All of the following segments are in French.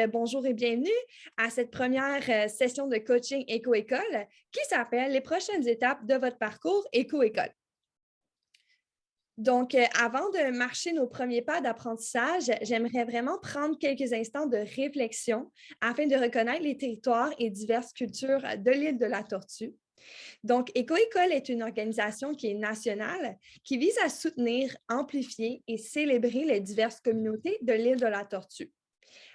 Bonjour et bienvenue à cette première session de coaching Éco-École qui s'appelle « Les prochaines étapes de votre parcours Éco-École ». Donc, avant de marcher nos premiers pas d'apprentissage, j'aimerais vraiment prendre quelques instants de réflexion afin de reconnaître les territoires et diverses cultures de l'île de la Tortue. Donc, Éco-École est une organisation qui est nationale, qui vise à soutenir, amplifier et célébrer les diverses communautés de l'île de la Tortue.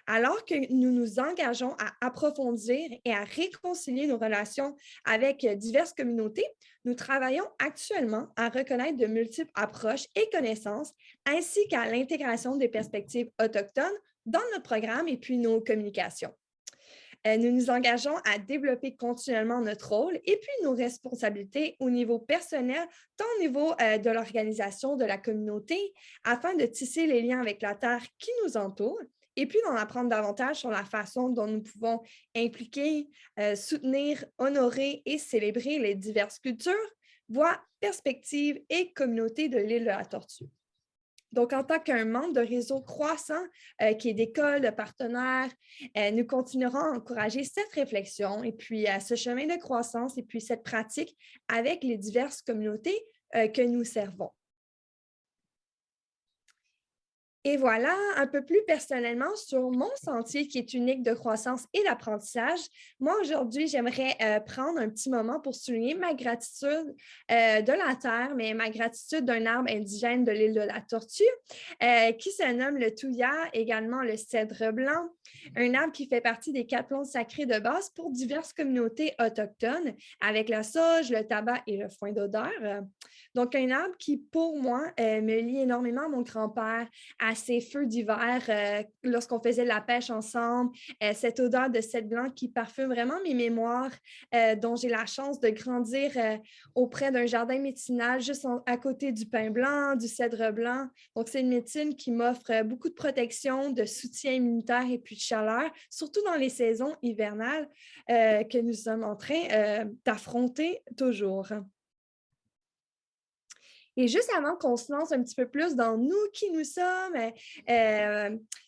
Alors que nous nous engageons à approfondir et à réconcilier nos relations avec diverses communautés, nous travaillons actuellement à reconnaître de multiples approches et connaissances, ainsi qu'à l'intégration des perspectives autochtones dans notre programme et puis nos communications. Nous nous engageons à développer continuellement notre rôle et puis nos responsabilités au niveau personnel, tant au niveau de l'organisation de la communauté, afin de tisser les liens avec la terre qui nous entoure et puis d'en apprendre davantage sur la façon dont nous pouvons impliquer, soutenir, honorer et célébrer les diverses cultures, voix, perspectives et communautés de l'île de la Tortue. Donc, en tant qu'un membre de réseau croissant qui est d'écoles, de partenaires, nous continuerons à encourager cette réflexion et puis ce chemin de croissance et puis cette pratique avec les diverses communautés que nous servons. Et voilà, un peu plus personnellement sur mon sentier qui est unique de croissance et d'apprentissage. Moi, aujourd'hui, j'aimerais prendre un petit moment pour souligner ma gratitude de la terre, mais ma gratitude d'un arbre indigène de l'île de la Tortue, qui se nomme le thuya, également le cèdre blanc, un arbre qui fait partie des 4 plantes sacrées de base pour diverses communautés autochtones, avec la sauge, le tabac et le foin d'odeur. Donc, un arbre qui, pour moi, me lie énormément à mon grand-père, à ces feux d'hiver lorsqu'on faisait de la pêche ensemble, cette odeur de cèdre blanc qui parfume vraiment mes mémoires, dont j'ai la chance de grandir auprès d'un jardin médicinal juste à côté du pin blanc, du cèdre blanc. Donc, c'est une médecine qui m'offre beaucoup de protection, de soutien immunitaire et puis de chaleur, surtout dans les saisons hivernales que nous sommes en train d'affronter toujours. Et juste avant qu'on se lance un petit peu plus dans nous, qui nous sommes,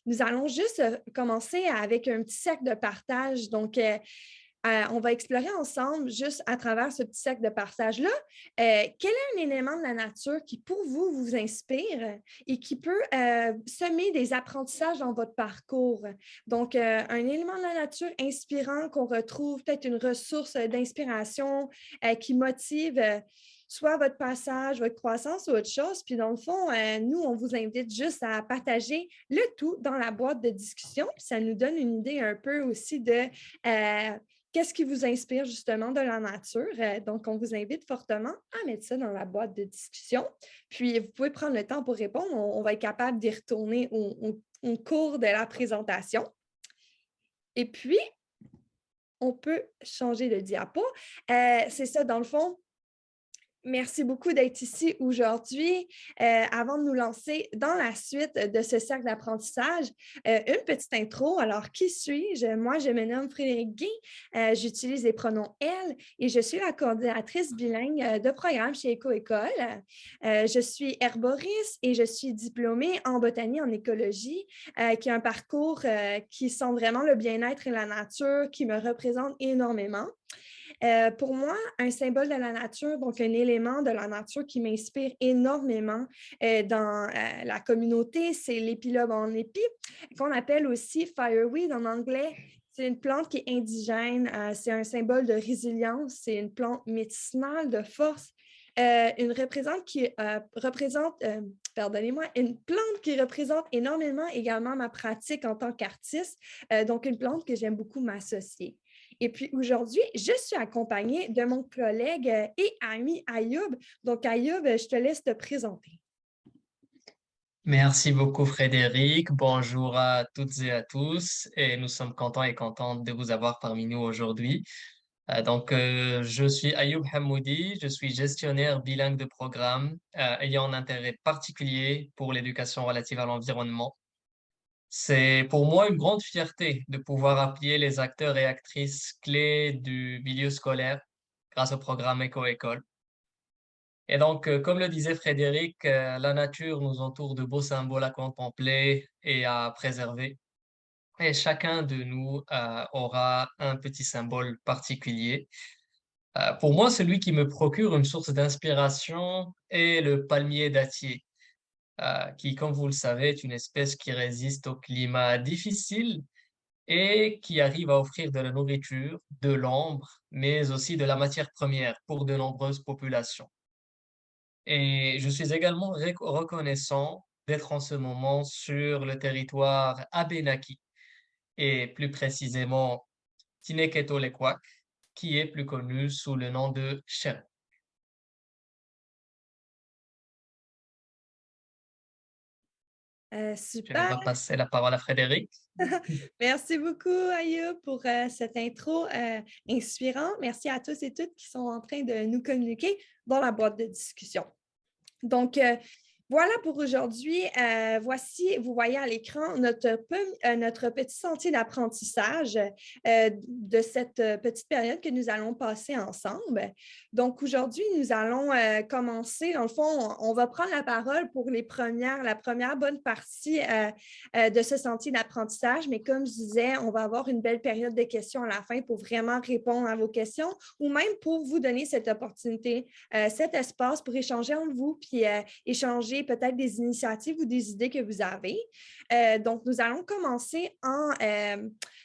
nous allons juste commencer avec un petit cercle de partage. Donc, on va explorer ensemble, juste à travers ce petit cercle de partage-là, quel est un élément de la nature qui, pour vous, vous inspire et qui peut semer des apprentissages dans votre parcours. Donc, un élément de la nature inspirant qu'on retrouve, peut-être une ressource d'inspiration qui motive soit votre passage, votre croissance ou autre chose. Puis dans le fond, nous, on vous invite juste à partager le tout dans la boîte de discussion. Ça nous donne une idée un peu aussi de qu'est-ce qui vous inspire justement de la nature. Donc, on vous invite fortement à mettre ça dans la boîte de discussion. Puis, vous pouvez prendre le temps pour répondre. On va être capable d'y retourner au cours de la présentation. Et puis, on peut changer de diapo. C'est ça, dans le fond. Merci beaucoup d'être ici aujourd'hui. Avant de nous lancer dans la suite de ce cercle d'apprentissage, une petite intro. Alors, qui suis-je? Moi, je me nomme Frédérique Guy. J'utilise les pronoms « elle » et je suis la coordinatrice bilingue de programme chez Éco-École. Je suis herboriste et je suis diplômée en botanie, en écologie, qui a un parcours qui sent vraiment le bien-être et la nature, qui me représente énormément. Pour moi, un symbole de la nature, donc un élément de la nature qui m'inspire énormément dans la communauté, c'est l'épilobe en épi, qu'on appelle aussi fireweed en anglais. C'est une plante qui est indigène, c'est un symbole de résilience, c'est une plante médicinale de force. Une pardonnez-moi, une plante qui représente énormément également ma pratique en tant qu'artiste, donc une plante que j'aime beaucoup m'associer. Et puis aujourd'hui, je suis accompagnée de mon collègue et ami Ayoub. Donc Ayoub, je te laisse te présenter. Merci beaucoup Frédéric. Bonjour à toutes et à tous. Et nous sommes contents et contentes de vous avoir parmi nous aujourd'hui. Je suis Ayoub Hamoudi. Je suis gestionnaire bilingue de programme ayant un intérêt particulier pour l'éducation relative à l'environnement. C'est pour moi une grande fierté de pouvoir appuyer les acteurs et actrices clés du milieu scolaire grâce au programme Éco-École. Comme le disait Frédéric, la nature nous entoure de beaux symboles à contempler et à préserver. et chacun de nous aura un petit symbole particulier. Pour moi, celui qui me procure une source d'inspiration est le palmier dattier, qui, comme vous le savez, est une espèce qui résiste au climat difficile et qui arrive à offrir de la nourriture, de l'ombre, mais aussi de la matière première pour de nombreuses populations. Et je suis également reconnaissant d'être en ce moment sur le territoire Abénaki, et plus précisément Tineketolekwa, qui est plus connu sous le nom de Shem. Je vais Super. repasser la parole à Frédéric. Merci beaucoup, Ayoub, pour cette intro inspirante. Merci à tous et toutes qui sont en train de nous communiquer dans la boîte de discussion. Donc, voilà pour aujourd'hui. Voici, vous voyez à l'écran notre petit sentier d'apprentissage de cette petite période que nous allons passer ensemble. Donc, aujourd'hui, nous allons commencer. Dans le fond, on va prendre la parole pour la première bonne partie de ce sentier d'apprentissage. Mais comme je disais, on va avoir une belle période de questions à la fin pour vraiment répondre à vos questions ou même pour vous donner cette opportunité, cet espace pour échanger entre vous puis échanger peut-être des initiatives ou des idées que vous avez. Donc, nous allons commencer en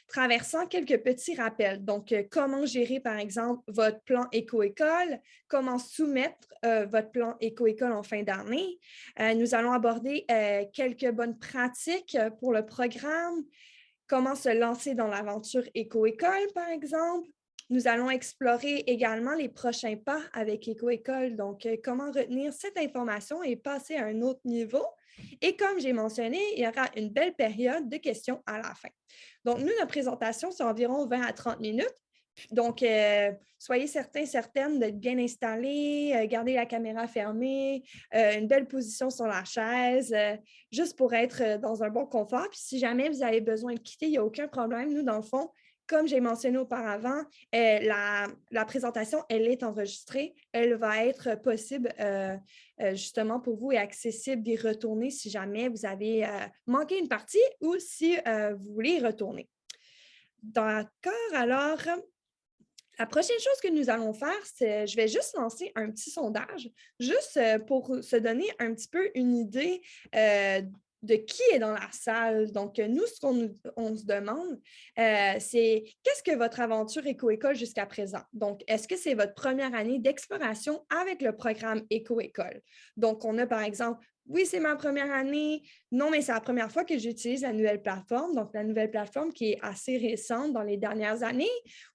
traversant quelques petits rappels. Donc, comment gérer, par exemple, votre plan éco-école, comment soumettre votre plan éco-école en fin d'année. Nous allons aborder quelques bonnes pratiques pour le programme, comment se lancer dans l'aventure éco-école, par exemple. Nous allons explorer également les prochains pas avec Éco-École, donc comment retenir cette information et passer à un autre niveau. Et comme j'ai mentionné, il y aura une belle période de questions à la fin. Donc, nous, notre présentation, c'est environ 20 à 30 minutes. Donc, soyez certaines d'être bien installés, gardez la caméra fermée, une belle position sur la chaise, juste pour être dans un bon confort. Puis si jamais vous avez besoin de quitter, il n'y a aucun problème. Nous, dans le fond, comme j'ai mentionné auparavant, la présentation, elle est enregistrée. Elle va être possible justement pour vous et accessible d'y retourner si jamais vous avez manqué une partie ou si vous voulez y retourner. D'accord, alors, la prochaine chose que nous allons faire, c'est je vais juste lancer un petit sondage, juste pour se donner un petit peu une idée de qui est dans la salle. Donc, nous, ce qu'on se demande, c'est qu'est-ce que votre aventure éco-école jusqu'à présent? Donc, est-ce que c'est votre première année d'exploration avec le programme éco-école? Donc, on a par exemple, oui, c'est ma première année. Non, mais c'est la première fois que j'utilise la nouvelle plateforme. Donc, la nouvelle plateforme qui est assez récente dans les dernières années.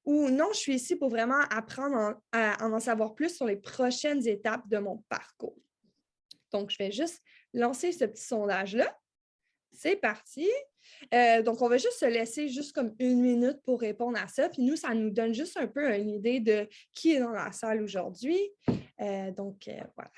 Ou non, je suis ici pour vraiment apprendre à en savoir plus sur les prochaines étapes de mon parcours. Donc, je vais juste lancer ce petit sondage-là. C'est parti. Donc, on va juste se laisser juste comme 1 minute pour répondre à ça. Puis nous, ça nous donne juste un peu une idée de qui est dans la salle aujourd'hui. Donc, voilà.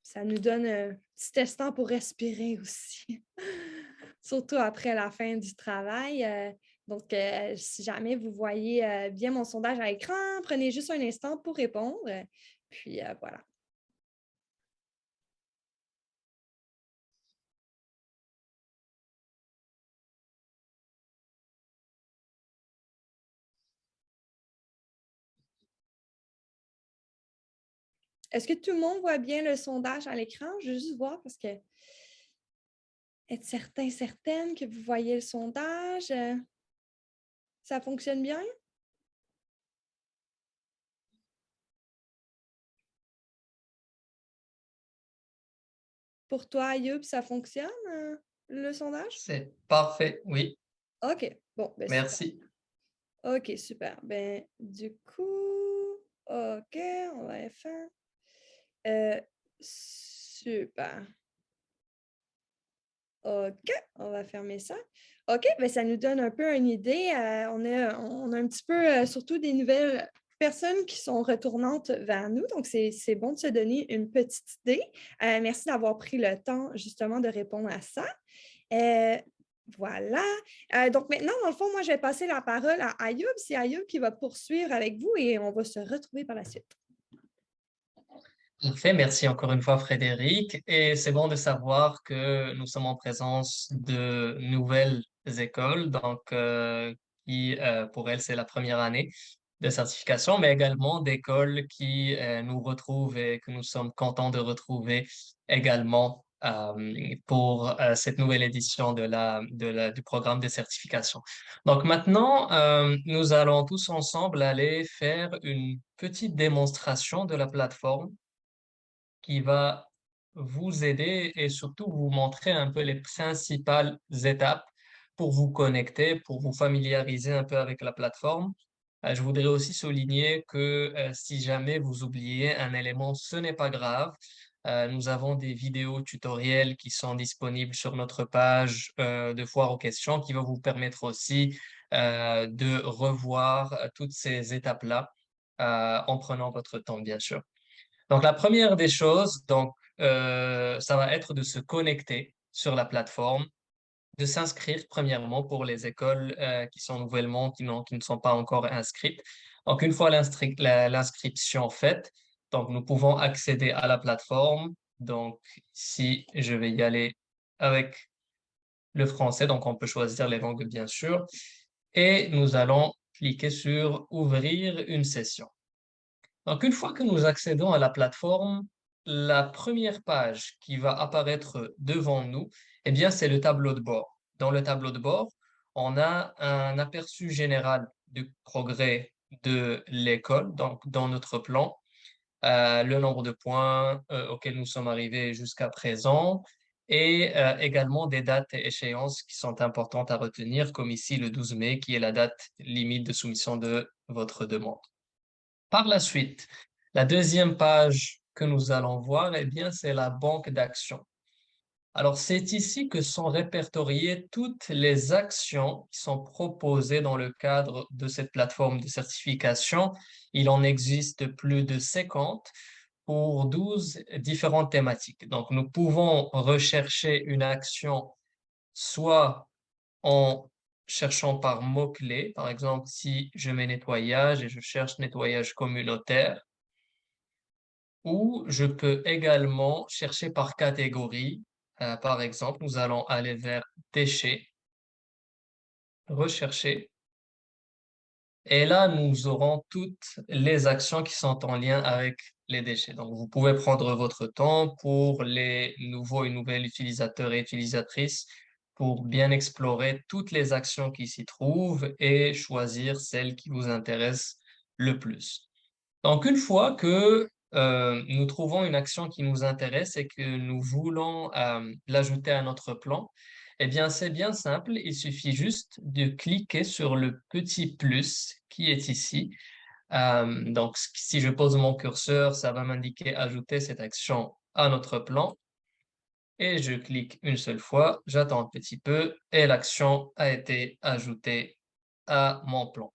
Ça nous donne un petit instant pour respirer aussi, surtout après la fin du travail. Donc, si jamais vous voyez bien mon sondage à l'écran, prenez juste un instant pour répondre. Puis, voilà. Est-ce que tout le monde voit bien le sondage à l'écran? Je veux juste voir parce que être certaine que vous voyez le sondage, ça fonctionne bien? Pour toi, Ayoub, ça fonctionne, le sondage? C'est parfait, oui, OK, bon, ben super. merci. OK, super. Ben, du coup, OK, on va faire. Super. OK, on va fermer ça. OK, ben ça nous donne un peu une idée. On a un petit peu, surtout des nouvelles personnes qui sont retournantes vers nous. Donc, c'est bon de se donner une petite idée. Merci d'avoir pris le temps justement de répondre à ça. Voilà. Donc maintenant, dans le fond, moi, je vais passer la parole à Ayoub. C'est Ayoub qui va poursuivre avec vous et on va se retrouver par la suite. Parfait, merci encore une fois Frédéric. Et c'est bon de savoir que nous sommes en présence de nouvelles écoles, donc qui pour elles c'est la première année de certification, mais également d'écoles qui nous retrouvent et que nous sommes contents de retrouver également pour cette nouvelle édition du programme de certification. Donc maintenant, nous allons tous ensemble aller faire une petite démonstration de la plateforme qui va vous aider et surtout vous montrer un peu les principales étapes pour vous connecter, pour vous familiariser un peu avec la plateforme. Je voudrais aussi souligner que si jamais vous oubliez un élément, ce n'est pas grave. Nous avons des vidéos tutoriels qui sont disponibles sur notre page de Foire aux questions qui vont vous permettre aussi de revoir toutes ces étapes-là en prenant votre temps, bien sûr. Donc, la première des choses, ça va être de se connecter sur la plateforme, de s'inscrire premièrement pour les écoles qui sont nouvellement, qui ne sont pas encore inscrites. Donc, une fois l'inscription faite, donc nous pouvons accéder à la plateforme. Donc, ici, je vais y aller avec le français, donc on peut choisir les langues, bien sûr, et nous allons cliquer sur Ouvrir une session. Donc, une fois que nous accédons à la plateforme, la première page qui va apparaître devant nous, eh bien, c'est le tableau de bord. Dans le tableau de bord, on a un aperçu général du progrès de l'école, donc dans notre plan, le nombre de points auxquels nous sommes arrivés jusqu'à présent et également des dates et échéances qui sont importantes à retenir, comme ici le 12 mai, qui est la date limite de soumission de votre demande. Par la suite, la deuxième page que nous allons voir, eh bien, c'est la banque d'actions. Alors, c'est ici que sont répertoriées toutes les actions qui sont proposées dans le cadre de cette plateforme de certification. Il en existe plus de 50 pour 12 différentes thématiques. Donc, nous pouvons rechercher une action soit en cherchant par mots-clés. Par exemple, si je mets nettoyage et je cherche nettoyage communautaire, ou je peux également chercher par catégorie. Par exemple, nous allons aller vers déchets, rechercher, et là, nous aurons toutes les actions qui sont en lien avec les déchets. Donc, vous pouvez prendre votre temps pour les nouveaux et nouvelles utilisateurs et utilisatrices pour bien explorer toutes les actions qui s'y trouvent et choisir celles qui vous intéressent le plus. Donc, une fois que nous trouvons une action qui nous intéresse et que nous voulons l'ajouter à notre plan, eh bien, c'est bien simple. Il suffit juste de cliquer sur le petit plus qui est ici. Donc, si je pose mon curseur, ça va m'indiquer ajouter cette action à notre plan. Et je clique une seule fois, j'attends un petit peu et l'action a été ajoutée à mon plan.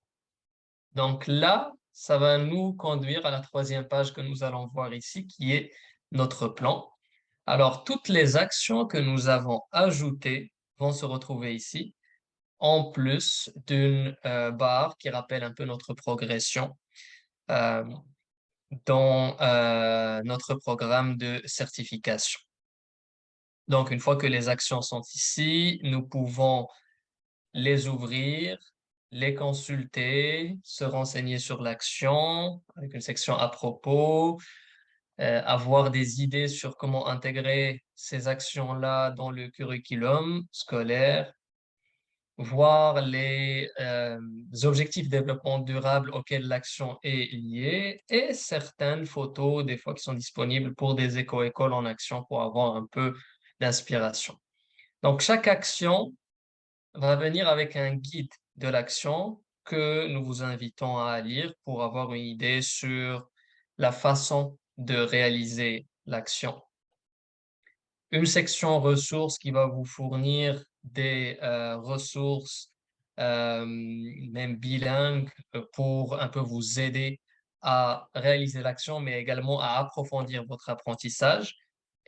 Donc là, ça va nous conduire à la troisième page que nous allons voir ici, qui est notre plan. Alors, toutes les actions que nous avons ajoutées vont se retrouver ici, en plus d'une barre qui rappelle un peu notre progression euh, dans notre programme de certification. Donc, une fois que les actions sont ici, nous pouvons les ouvrir, les consulter, se renseigner sur l'action avec une section à propos, avoir des idées sur comment intégrer ces actions-là dans le curriculum scolaire, voir les objectifs de développement durable auxquels l'action est liée et certaines photos, des fois, qui sont disponibles pour des éco-écoles en action pour avoir un peu d'inspiration. Donc, chaque action va venir avec un guide de l'action que nous vous invitons à lire pour avoir une idée sur la façon de réaliser l'action. Une section ressources qui va vous fournir des ressources même bilingues pour un peu vous aider à réaliser l'action, mais également à approfondir votre apprentissage.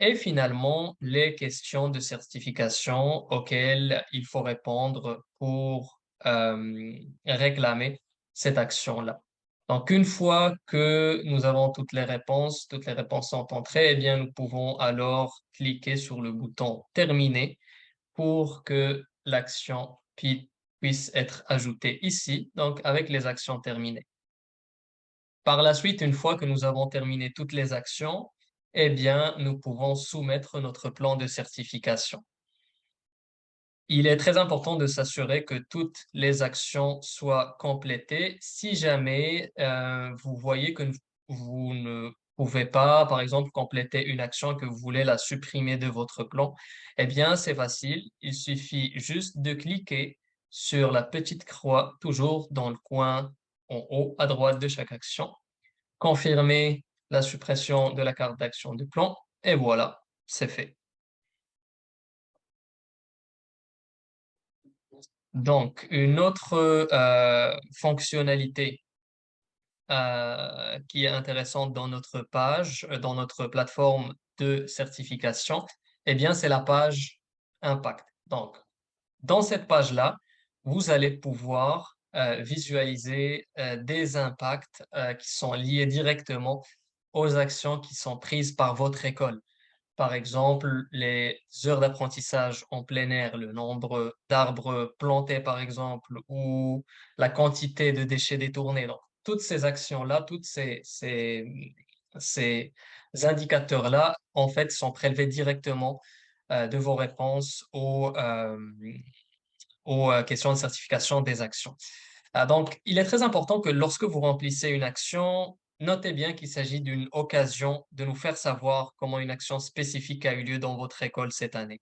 Et finalement, les questions de certification auxquelles il faut répondre pour réclamer cette action-là. Donc, une fois que nous avons toutes les réponses sont entrées, eh bien, nous pouvons alors cliquer sur le bouton Terminer pour que l'action puisse être ajoutée ici, donc avec les actions terminées. Par la suite, une fois que nous avons terminé toutes les actions, eh bien, nous pouvons soumettre notre plan de certification. Il est très important de s'assurer que toutes les actions soient complétées. Si jamais vous voyez que vous ne pouvez pas, par exemple, compléter une action que vous voulez la supprimer de votre plan, eh bien, c'est facile. Il suffit juste de cliquer sur la petite croix, toujours dans le coin en haut à droite de chaque action, confirmer la suppression de la carte d'action du plan, et voilà, c'est fait. Donc, une autre fonctionnalité qui est intéressante dans notre page, dans notre plateforme de certification, eh bien, c'est la page Impact. Donc, dans cette page-là, vous allez pouvoir visualiser des impacts qui sont liés directement aux actions qui sont prises par votre école. Par exemple, les heures d'apprentissage en plein air, le nombre d'arbres plantés, par exemple, ou la quantité de déchets détournés. Donc, toutes ces actions-là, ces indicateurs-là, en fait, sont prélevés directement de vos réponses aux questions de certification des actions. Donc, il est très important que lorsque vous remplissez une action, notez bien qu'il s'agit d'une occasion de nous faire savoir comment une action spécifique a eu lieu dans votre école cette année.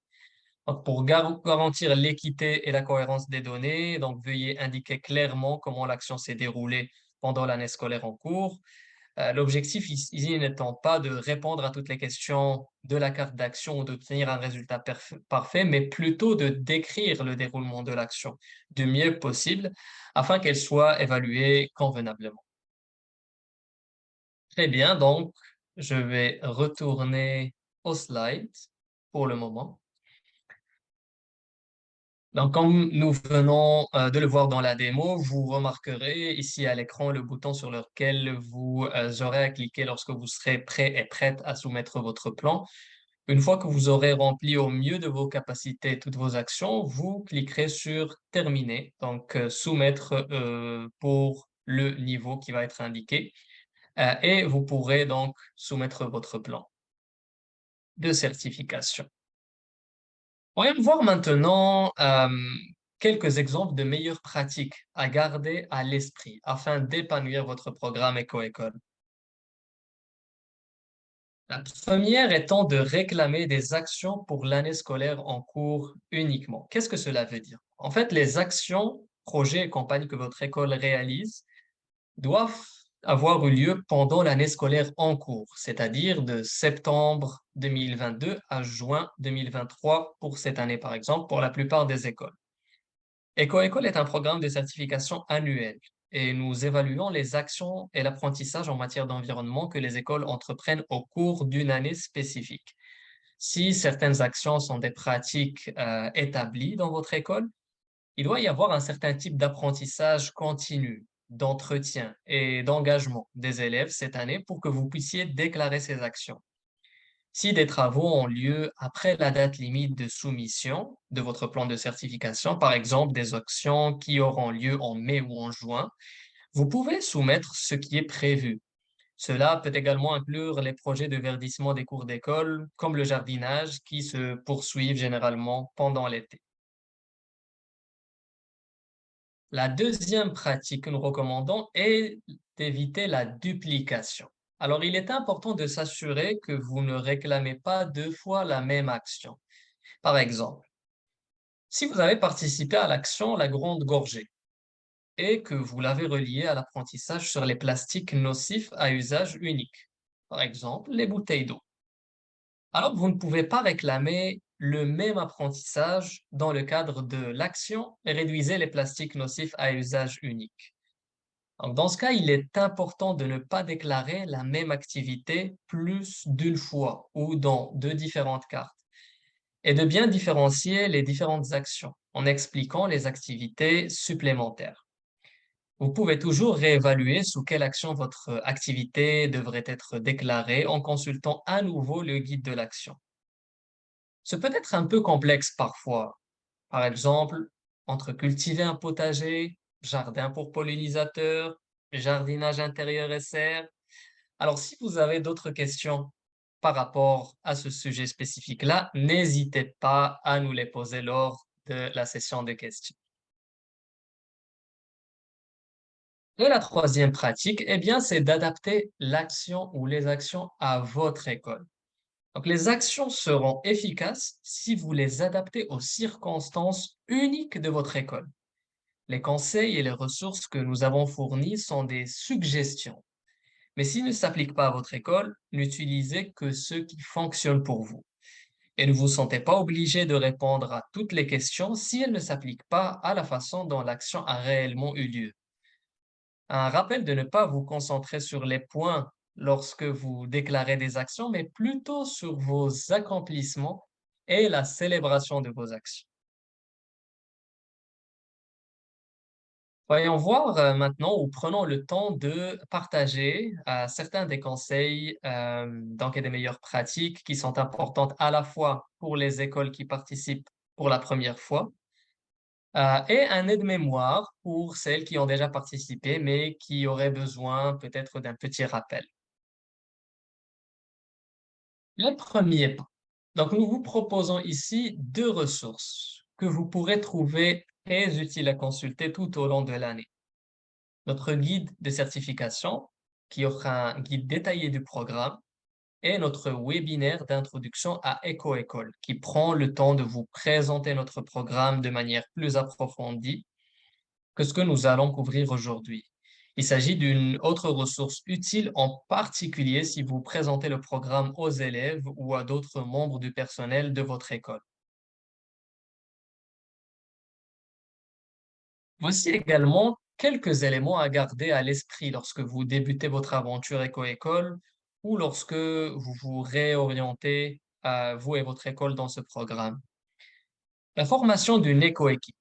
Donc, pour garantir l'équité et la cohérence des données, donc veuillez indiquer clairement comment l'action s'est déroulée pendant l'année scolaire en cours. L'objectif ici n'étant pas de répondre à toutes les questions de la carte d'action ou d'obtenir un résultat parfait, mais plutôt de décrire le déroulement de l'action du mieux possible afin qu'elle soit évaluée convenablement. Très bien, donc je vais retourner au slide pour le moment. Donc, comme nous venons de le voir dans la démo, vous remarquerez ici à l'écran le bouton sur lequel vous aurez à cliquer lorsque vous serez prêt et prête à soumettre votre plan. Une fois que vous aurez rempli au mieux de vos capacités toutes vos actions, vous cliquerez sur Terminer, donc soumettre pour le niveau qui va être indiqué, et vous pourrez donc soumettre votre plan de certification. On va voir maintenant quelques exemples de meilleures pratiques à garder à l'esprit afin d'épanouir votre programme éco-école. La première étant de réclamer des actions pour l'année scolaire en cours uniquement. Qu'est-ce que cela veut dire? En fait, les actions, projets et campagnes que votre école réalise doivent avoir eu lieu pendant l'année scolaire en cours, c'est-à-dire de septembre 2022 à juin 2023 pour cette année, par exemple, pour la plupart des écoles. EcoEcole est un programme de certification annuel et nous évaluons les actions et l'apprentissage en matière d'environnement que les écoles entreprennent au cours d'une année spécifique. Si certaines actions sont des pratiques établies dans votre école, il doit y avoir un certain type d'apprentissage continu, d'entretien et d'engagement des élèves cette année pour que vous puissiez déclarer ces actions. Si des travaux ont lieu après la date limite de soumission de votre plan de certification, par exemple des actions qui auront lieu en mai ou en juin, vous pouvez soumettre ce qui est prévu. Cela peut également inclure les projets de verdissement des cours d'école, comme le jardinage, qui se poursuivent généralement pendant l'été. La deuxième pratique que nous recommandons est d'éviter la duplication. Alors, il est important de s'assurer que vous ne réclamez pas deux fois la même action. Par exemple, si vous avez participé à l'action La Grande Gorgée et que vous l'avez relié à l'apprentissage sur les plastiques nocifs à usage unique, par exemple les bouteilles d'eau, alors vous ne pouvez pas réclamer le même apprentissage dans le cadre de l'action et réduisez les plastiques nocifs à usage unique. Donc, dans ce cas, il est important de ne pas déclarer la même activité plus d'une fois ou dans deux différentes cartes et de bien différencier les différentes actions en expliquant les activités supplémentaires. Vous pouvez toujours réévaluer sous quelle action votre activité devrait être déclarée en consultant à nouveau le guide de l'action. Ce peut être un peu complexe parfois. Par exemple, entre cultiver un potager, jardin pour pollinisateurs, jardinage intérieur et serre. Alors, si vous avez d'autres questions par rapport à ce sujet spécifique-là, n'hésitez pas à nous les poser lors de la session de questions. Et la troisième pratique, eh bien, c'est d'adapter l'action ou les actions à votre école. Donc, les actions seront efficaces si vous les adaptez aux circonstances uniques de votre école. Les conseils et les ressources que nous avons fournis sont des suggestions. Mais s'ils ne s'appliquent pas à votre école, n'utilisez que ceux qui fonctionnent pour vous. Et ne vous sentez pas obligé de répondre à toutes les questions si elles ne s'appliquent pas à la façon dont l'action a réellement eu lieu. Un rappel de ne pas vous concentrer sur les points lorsque vous déclarez des actions, mais plutôt sur vos accomplissements et la célébration de vos actions. Voyons voir maintenant ou prenons le temps de partager certains des conseils donc, et des meilleures pratiques qui sont importantes à la fois pour les écoles qui participent pour la première fois et un aide-mémoire pour celles qui ont déjà participé mais qui auraient besoin peut-être d'un petit rappel. Le premier pas. Donc, nous vous proposons ici deux ressources que vous pourrez trouver très utiles à consulter tout au long de l'année. Notre guide de certification, qui offre un guide détaillé du programme, et notre webinaire d'introduction à EcoEcole, qui prend le temps de vous présenter notre programme de manière plus approfondie que ce que nous allons couvrir aujourd'hui. Il s'agit d'une autre ressource utile, en particulier si vous présentez le programme aux élèves ou à d'autres membres du personnel de votre école. Voici également quelques éléments à garder à l'esprit lorsque vous débutez votre aventure éco-école ou lorsque vous vous réorientez, vous et votre école, dans ce programme. La formation d'une éco-équipe,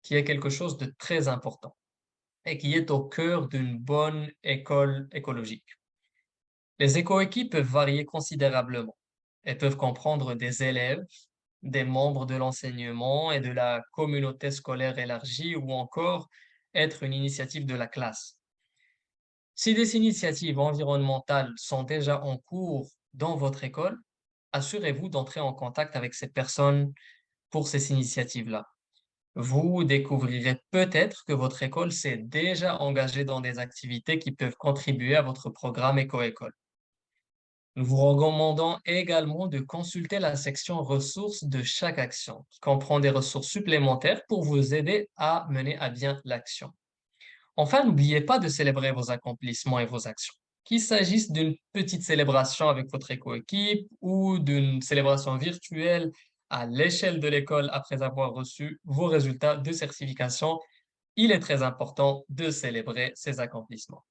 qui est quelque chose de très important et qui est au cœur d'une bonne école écologique. Les éco-équipes peuvent varier considérablement. Elles peuvent comprendre des élèves, des membres de l'enseignement et de la communauté scolaire élargie ou encore être une initiative de la classe. Si des initiatives environnementales sont déjà en cours dans votre école, assurez-vous d'entrer en contact avec ces personnes pour ces initiatives-là. Vous découvrirez peut-être que votre école s'est déjà engagée dans des activités qui peuvent contribuer à votre programme éco-école. Nous vous recommandons également de consulter la section ressources de chaque action, qui comprend des ressources supplémentaires pour vous aider à mener à bien l'action. Enfin, n'oubliez pas de célébrer vos accomplissements et vos actions. Qu'il s'agisse d'une petite célébration avec votre éco-équipe ou d'une célébration virtuelle à l'échelle de l'école après avoir reçu vos résultats de certification, il est très important de célébrer ces accomplissements.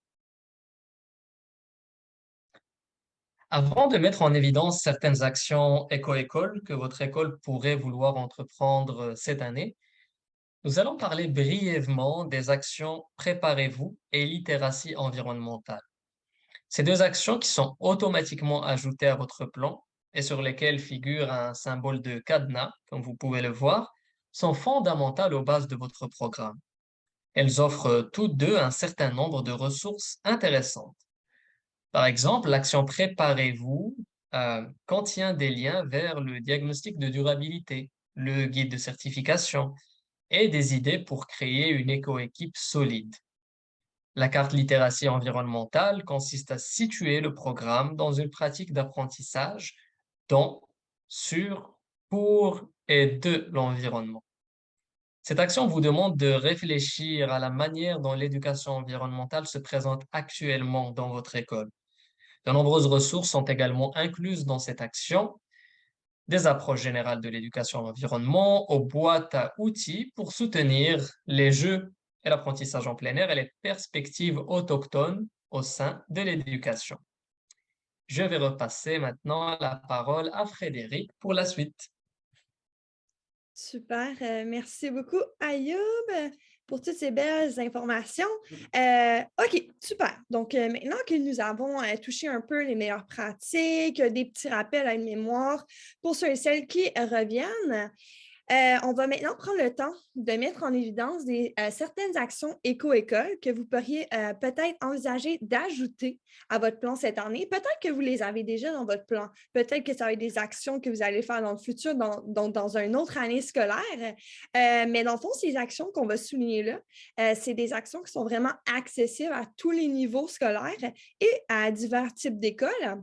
Avant de mettre en évidence certaines actions éco-école que votre école pourrait vouloir entreprendre cette année, nous allons parler brièvement des actions Préparez-vous et littératie environnementale. Ces deux actions qui sont automatiquement ajoutées à votre plan et sur lesquelles figure un symbole de cadenas, comme vous pouvez le voir, sont fondamentales aux bases de votre programme. Elles offrent toutes deux un certain nombre de ressources intéressantes. Par exemple, l'action Préparez-vous contient des liens vers le diagnostic de durabilité, le guide de certification et des idées pour créer une éco-équipe solide. La carte littératie environnementale consiste à situer le programme dans une pratique d'apprentissage dans, sur, pour et de l'environnement. Cette action vous demande de réfléchir à la manière dont l'éducation environnementale se présente actuellement dans votre école. De nombreuses ressources sont également incluses dans cette action, des approches générales de l'éducation à l'environnement aux boîtes à outils pour soutenir les jeux et l'apprentissage en plein air et les perspectives autochtones au sein de l'éducation. Je vais repasser maintenant la parole à Frédéric pour la suite. Super. Merci beaucoup, Ayoub, pour toutes ces belles informations. OK, super. Donc, maintenant que nous avons touché un peu les meilleures pratiques, des petits rappels à une mémoire pour ceux et celles qui reviennent, on va maintenant prendre le temps de mettre en évidence certaines actions éco-école que vous pourriez peut-être envisager d'ajouter à votre plan cette année. Peut-être que vous les avez déjà dans votre plan. Peut-être que ça va être des actions que vous allez faire dans le futur, dans une autre année scolaire. Mais dans le fond, ces actions qu'on va souligner là, c'est des actions qui sont vraiment accessibles à tous les niveaux scolaires et à divers types d'écoles.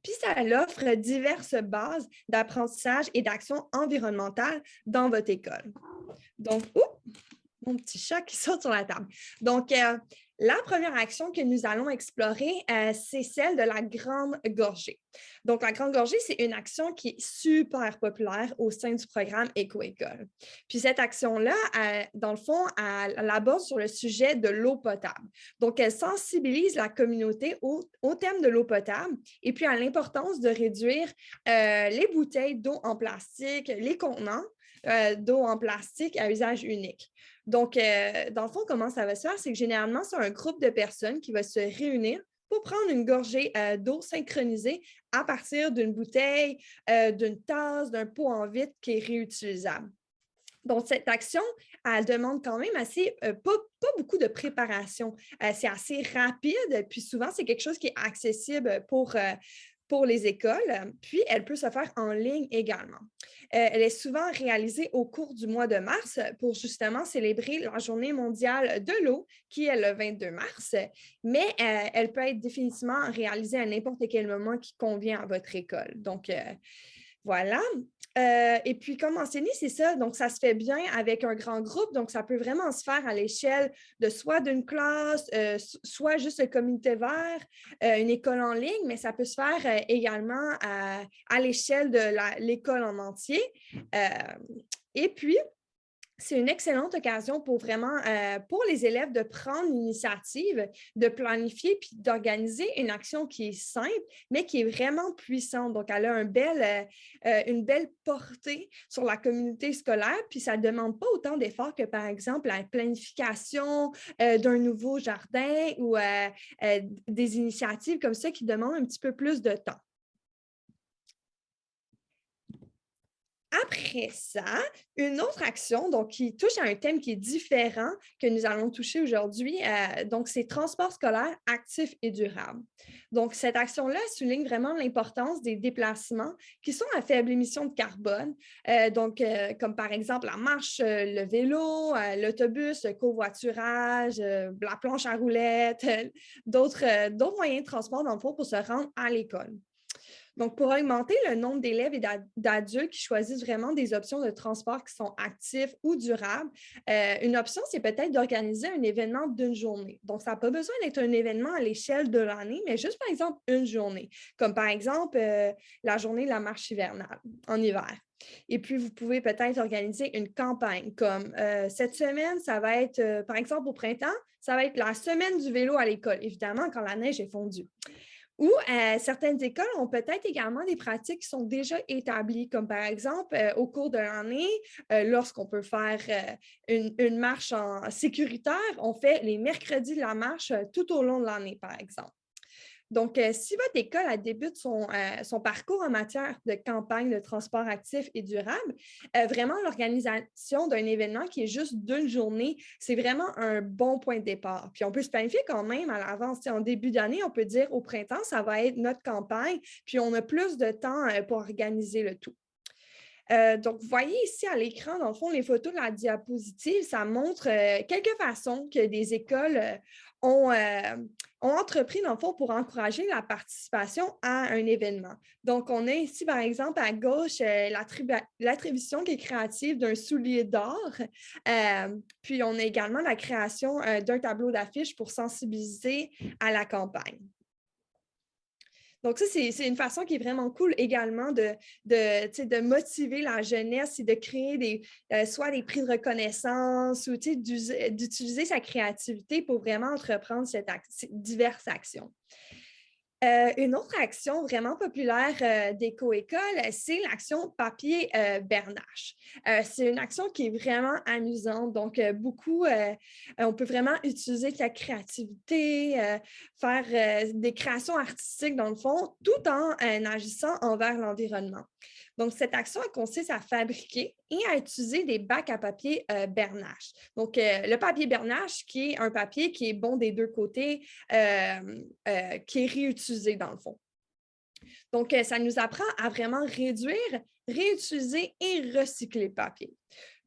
Puis ça offre diverses bases d'apprentissage et d'action environnementale dans votre école. Donc, mon petit chat qui saute sur la table. Donc, la première action que nous allons explorer, c'est celle de la grande gorgée. Donc, la grande gorgée, c'est une action qui est super populaire au sein du programme Éco-École. Puis cette action-là, dans le fond, elle aborde sur le sujet de l'eau potable. Donc, elle sensibilise la communauté au thème de l'eau potable et puis à l'importance de réduire les bouteilles d'eau en plastique, les contenants d'eau en plastique à usage unique. Donc, dans le fond, comment ça va se faire? C'est que généralement, c'est un groupe de personnes qui va se réunir pour prendre une gorgée d'eau synchronisée à partir d'une bouteille, d'une tasse, d'un pot en vitre qui est réutilisable. Donc, cette action, elle demande quand même pas beaucoup de préparation. C'est assez rapide, puis souvent, c'est quelque chose qui est accessible pour les écoles, puis elle peut se faire en ligne également. Elle est souvent réalisée au cours du mois de mars pour justement célébrer la Journée mondiale de l'eau, qui est le 22 mars, mais elle peut être définitivement réalisée à n'importe quel moment qui convient à votre école. Donc, voilà. Et puis, comme mentionné, c'est ça. Donc, ça se fait bien avec un grand groupe. Donc, ça peut vraiment se faire à l'échelle de soit d'une classe, soit juste le comité vert, une école en ligne, mais ça peut se faire également à l'échelle de l'école en entier. Et puis, c'est une excellente occasion pour vraiment, pour les élèves de prendre l'initiative, de planifier puis d'organiser une action qui est simple, mais qui est vraiment puissante. Donc, elle a une belle portée sur la communauté scolaire, puis ça ne demande pas autant d'efforts que, par exemple, la planification d'un nouveau jardin ou des initiatives comme ça qui demandent un petit peu plus de temps. Après ça, une autre action donc, qui touche à un thème qui est différent que nous allons toucher aujourd'hui, donc c'est transport scolaire actif et durable. Donc, cette action-là souligne vraiment l'importance des déplacements qui sont à faible émission de carbone, comme par exemple la marche, le vélo, l'autobus, le covoiturage, la planche à roulettes, d'autres moyens de transport dans le fond pour se rendre à l'école. Donc, pour augmenter le nombre d'élèves et d'adultes qui choisissent vraiment des options de transport qui sont actifs ou durables, une option, c'est peut-être d'organiser un événement d'une journée. Donc, ça n'a pas besoin d'être un événement à l'échelle de l'année, mais juste, par exemple, une journée, comme par exemple la journée de la marche hivernale en hiver. Et puis, vous pouvez peut-être organiser une campagne comme cette semaine, ça va être, par exemple, au printemps, ça va être la semaine du vélo à l'école, évidemment, quand la neige est fondue. Ou certaines écoles ont peut-être également des pratiques qui sont déjà établies, comme par exemple, au cours de l'année, lorsqu'on peut faire une marche sécuritaire, on fait les mercredis de la marche tout au long de l'année, par exemple. Donc, si votre école débute son parcours en matière de campagne de transport actif et durable, vraiment l'organisation d'un événement qui est juste d'une journée, c'est vraiment un bon point de départ. Puis, on peut se planifier quand même à l'avance. En début d'année, on peut dire au printemps, ça va être notre campagne, puis on a plus de temps pour organiser le tout. Donc, vous voyez ici à l'écran, dans le fond, les photos de la diapositive, ça montre quelques façons que des écoles ont entrepris, dans le fond, pour encourager la participation à un événement. Donc, on a ici, par exemple, à gauche, l'attribution qui est créative d'un soulier d'or. Puis, on a également la création d'un tableau d'affiche pour sensibiliser à la campagne. Donc, ça, c'est une façon qui est vraiment cool également de motiver la jeunesse et de créer soit des prix de reconnaissance ou d'utiliser sa créativité pour vraiment entreprendre diverses actions. Une autre action vraiment populaire d'éco-école, c'est l'action papier bernache. C'est une action qui est vraiment amusante. Donc, on peut vraiment utiliser de la créativité, faire des créations artistiques dans le fond, tout en agissant envers l'environnement. Donc, cette action elle consiste à fabriquer et à utiliser des bacs à papier bernache. Donc, le papier bernache, qui est un papier qui est bon des deux côtés, qui est réutilisé dans le fond. Donc, ça nous apprend à vraiment réduire, réutiliser et recycler le papier.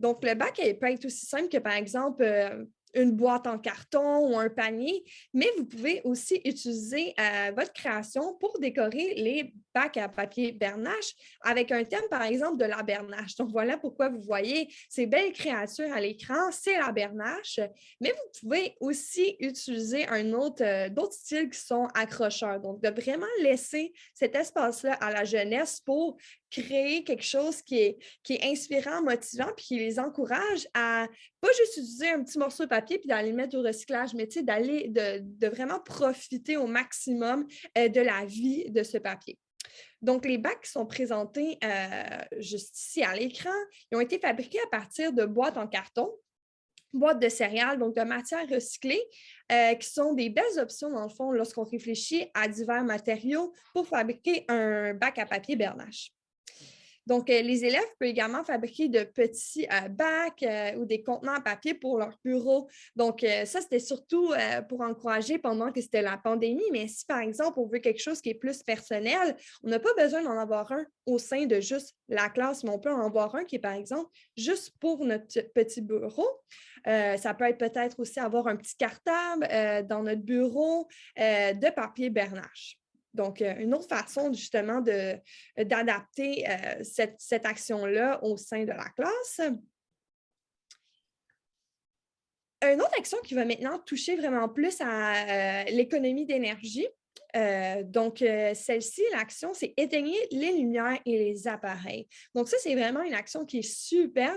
Donc, le bac peut être aussi simple que, par exemple, une boîte en carton ou un panier, mais vous pouvez aussi utiliser votre création pour décorer les bacs à papier bernache avec un thème, par exemple, de la bernache. Donc, voilà pourquoi vous voyez ces belles créatures à l'écran, c'est la bernache, mais vous pouvez aussi utiliser d'autres styles qui sont accrocheurs. Donc, de vraiment laisser cet espace-là à la jeunesse pour créer quelque chose qui est inspirant, motivant, puis qui les encourage à pas juste utiliser un petit morceau de papier puis d'aller le mettre au recyclage, mais de vraiment profiter au maximum de la vie de ce papier. Donc, les bacs qui sont présentés juste ici à l'écran, ils ont été fabriqués à partir de boîtes en carton, boîtes de céréales, donc de matières recyclées, qui sont des belles options, dans le fond, lorsqu'on réfléchit à divers matériaux pour fabriquer un bac à papier bernache. Donc, les élèves peuvent également fabriquer de petits bacs ou des contenants à papier pour leur bureau. Donc, ça, c'était surtout pour encourager pendant que c'était la pandémie. Mais si, par exemple, on veut quelque chose qui est plus personnel, on n'a pas besoin d'en avoir un au sein de juste la classe, mais on peut en avoir un qui est, par exemple, juste pour notre petit bureau. Ça peut être peut-être aussi avoir un petit cartable dans notre bureau de papier bernache. Donc, une autre façon justement d'adapter cette action-là au sein de la classe. Une autre action qui va maintenant toucher vraiment plus à l'économie d'énergie. Celle-ci, l'action, c'est éteigner les lumières et les appareils. Donc, ça, c'est vraiment une action qui est super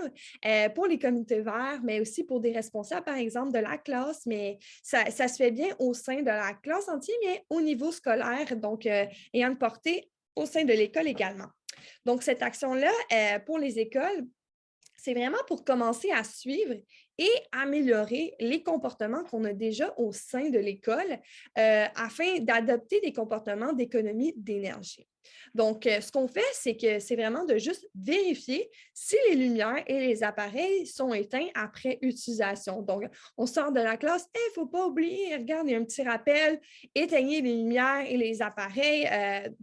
pour les comités verts, mais aussi pour des responsables, par exemple, de la classe, mais ça se fait bien au sein de la classe entière, mais au niveau scolaire, donc ayant une portée au sein de l'école également. Donc, cette action-là, pour les écoles, c'est vraiment pour commencer à suivre et améliorer les comportements qu'on a déjà au sein de l'école afin d'adopter des comportements d'économie d'énergie. Donc, ce qu'on fait, c'est que c'est vraiment de juste vérifier si les lumières et les appareils sont éteints après utilisation. Donc, on sort de la classe, il ne faut pas oublier, regarde, il y a un petit rappel, éteignez les lumières et les appareils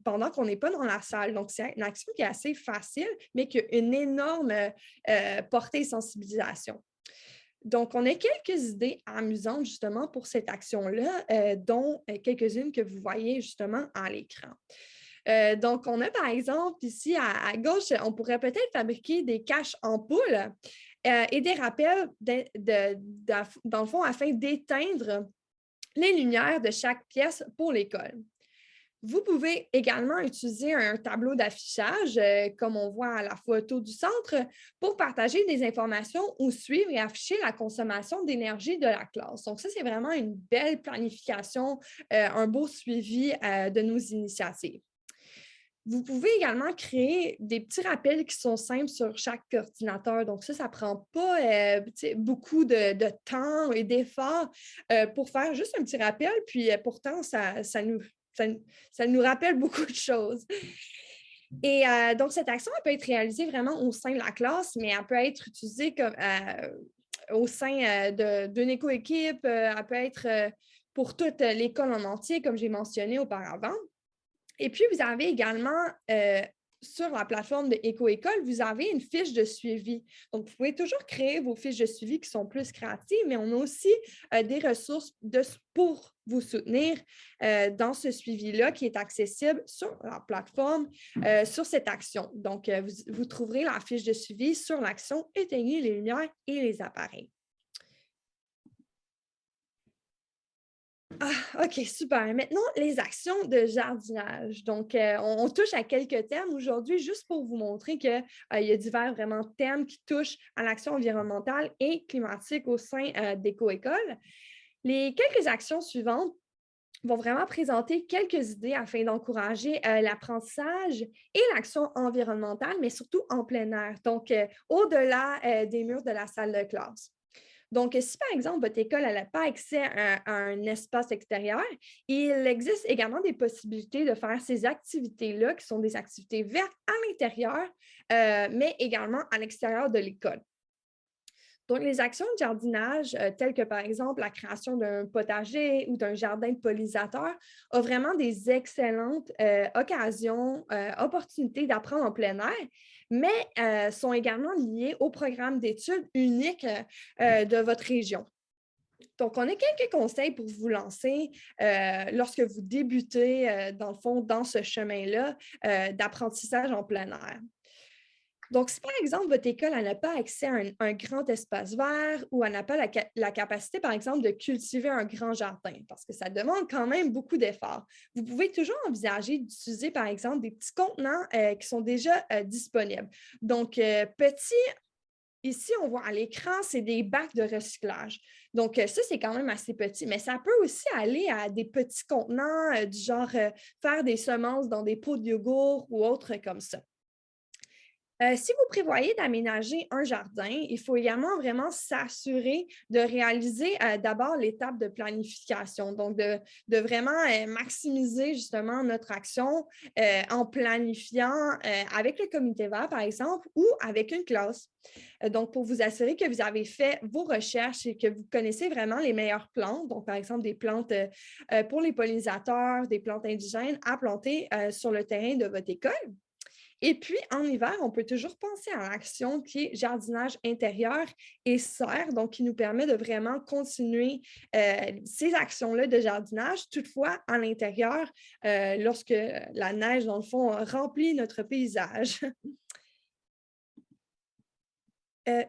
pendant qu'on n'est pas dans la salle. Donc, c'est une action qui est assez facile, mais qui a une énorme portée et sensibilisation. Donc, on a quelques idées amusantes justement pour cette action-là, dont quelques-unes que vous voyez justement à l'écran. Donc, on a par exemple ici à gauche, on pourrait peut-être fabriquer des caches ampoules et des rappels dans le fond afin d'éteindre les lumières de chaque pièce pour l'école. Vous pouvez également utiliser un tableau d'affichage, comme on voit à la photo du centre, pour partager des informations ou suivre et afficher la consommation d'énergie de la classe. Donc, ça, c'est vraiment une belle planification, un beau suivi de nos initiatives. Vous pouvez également créer des petits rappels qui sont simples sur chaque ordinateur. Donc, ça ne prend pas beaucoup de temps et d'efforts pour faire juste un petit rappel. Puis, pourtant, ça nous rappelle beaucoup de choses. Et donc, cette action, elle peut être réalisée vraiment au sein de la classe, mais elle peut être utilisée au sein d'une éco-équipe. Elle peut être pour toute l'école en entier, comme j'ai mentionné auparavant. Et puis, vous avez également, sur la plateforme de Éco-École, vous avez une fiche de suivi. Donc, vous pouvez toujours créer vos fiches de suivi qui sont plus créatives, mais on a aussi des ressources pour vous soutenir dans ce suivi-là qui est accessible sur la plateforme, sur cette action. Donc, vous trouverez la fiche de suivi sur l'action « Éteigner les lumières et les appareils ». Ah, OK, super. Maintenant, les actions de jardinage. Donc, on touche à quelques thèmes aujourd'hui, juste pour vous montrer qu'il y a divers vraiment thèmes qui touchent à l'action environnementale et climatique au sein d'Éco-École. Les quelques actions suivantes vont vraiment présenter quelques idées afin d'encourager l'apprentissage et l'action environnementale, mais surtout en plein air, donc au-delà des murs de la salle de classe. Donc, si par exemple votre école n'a pas accès à un espace extérieur, il existe également des possibilités de faire ces activités-là, qui sont des activités vertes à l'intérieur, mais également à l'extérieur de l'école. Donc, les actions de jardinage, telles que par exemple la création d'un potager ou d'un jardin de pollinisateurs, ont vraiment des excellentes occasions, opportunités d'apprendre en plein air, mais sont également liées au programme d'études unique de votre région. Donc, on a quelques conseils pour vous lancer lorsque vous débutez, dans le fond, dans ce chemin-là d'apprentissage en plein air. Donc, si par exemple, votre école n'a pas accès à un grand espace vert ou elle n'a pas la capacité, par exemple, de cultiver un grand jardin, parce que ça demande quand même beaucoup d'efforts, vous pouvez toujours envisager d'utiliser, par exemple, des petits contenants qui sont déjà disponibles. Donc, petits, ici, on voit à l'écran, c'est des bacs de recyclage. Donc, ça, c'est quand même assez petit, mais ça peut aussi aller à des petits contenants du genre faire des semences dans des pots de yogourt ou autres comme ça. Si vous prévoyez d'aménager un jardin, il faut également vraiment s'assurer de réaliser d'abord l'étape de planification, donc de vraiment maximiser justement notre action en planifiant avec le comité vert, par exemple, ou avec une classe. Donc, pour vous assurer que vous avez fait vos recherches et que vous connaissez vraiment les meilleures plantes, donc par exemple des plantes pour les pollinisateurs, des plantes indigènes à planter sur le terrain de votre école. Et puis, en hiver, on peut toujours penser à l'action qui est jardinage intérieur et serre, donc qui nous permet de vraiment continuer ces actions-là de jardinage, toutefois à l'intérieur, lorsque la neige, dans le fond, remplit notre paysage.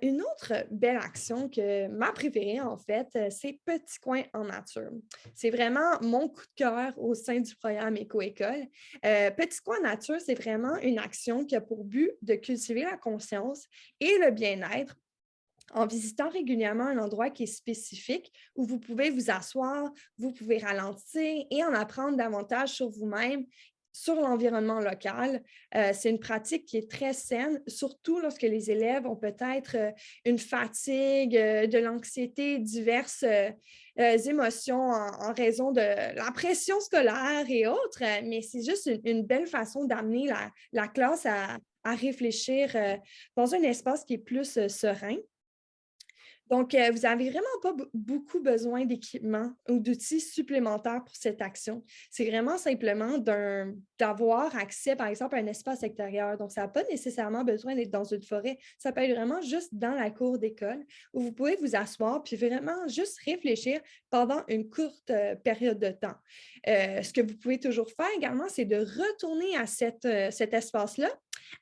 Une autre belle action que ma préférée, en fait, c'est Petits coins en nature. C'est vraiment mon coup de cœur au sein du programme Éco-École. Petits coins en nature, c'est vraiment une action qui a pour but de cultiver la conscience et le bien-être en visitant régulièrement un endroit qui est spécifique où vous pouvez vous asseoir, vous pouvez ralentir et en apprendre davantage sur vous-même, sur l'environnement local. C'est une pratique qui est très saine, surtout lorsque les élèves ont peut-être une fatigue, de l'anxiété, diverses émotions en raison de la pression scolaire et autres, mais c'est juste une belle façon d'amener la classe à réfléchir dans un espace qui est plus serein. Donc, vous n'avez vraiment pas beaucoup besoin d'équipement ou d'outils supplémentaires pour cette action. C'est vraiment simplement d'avoir accès, par exemple, à un espace extérieur. Donc, ça n'a pas nécessairement besoin d'être dans une forêt. Ça peut être vraiment juste dans la cour d'école où vous pouvez vous asseoir puis vraiment juste réfléchir pendant une courte période de temps. Ce que vous pouvez toujours faire également, c'est de retourner à cet espace-là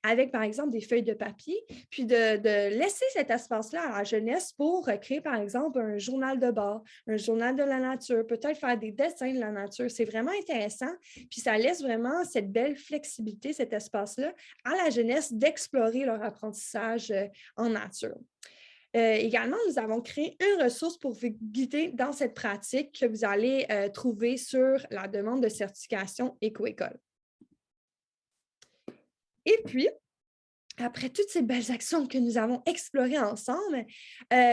avec, par exemple, des feuilles de papier, puis de laisser cet espace-là à la jeunesse pour créer, par exemple, un journal de bord, un journal de la nature, peut-être faire des dessins de la nature. C'est vraiment intéressant, puis ça laisse vraiment cette belle flexibilité, cet espace-là, à la jeunesse d'explorer leur apprentissage en nature. Également, nous avons créé une ressource pour vous guider dans cette pratique que vous allez trouver sur la demande de certification Éco-École. Et puis, après toutes ces belles actions que nous avons explorées ensemble,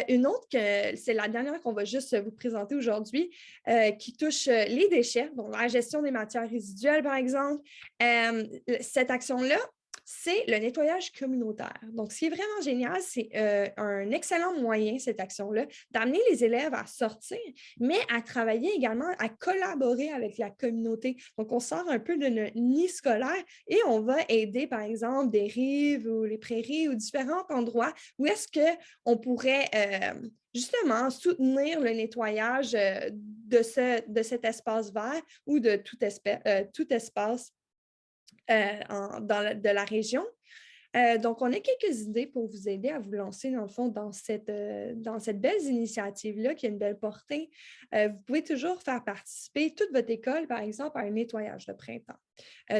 une autre, c'est la dernière qu'on va juste vous présenter aujourd'hui, qui touche les déchets, donc la gestion des matières résiduelles, par exemple. Cette action-là, c'est le nettoyage communautaire. Donc, ce qui est vraiment génial, c'est un excellent moyen, cette action-là, d'amener les élèves à sortir, mais à travailler également, à collaborer avec la communauté. Donc, on sort un peu de notre nid scolaire et on va aider, par exemple, des rives ou les prairies ou différents endroits où est-ce qu'on pourrait justement soutenir le nettoyage de cet espace vert ou de tout espace de la région. Donc, on a quelques idées pour vous aider à vous lancer, dans le fond, dans cette belle initiative-là qui a une belle portée. Vous pouvez toujours faire participer toute votre école, par exemple, à un nettoyage de printemps.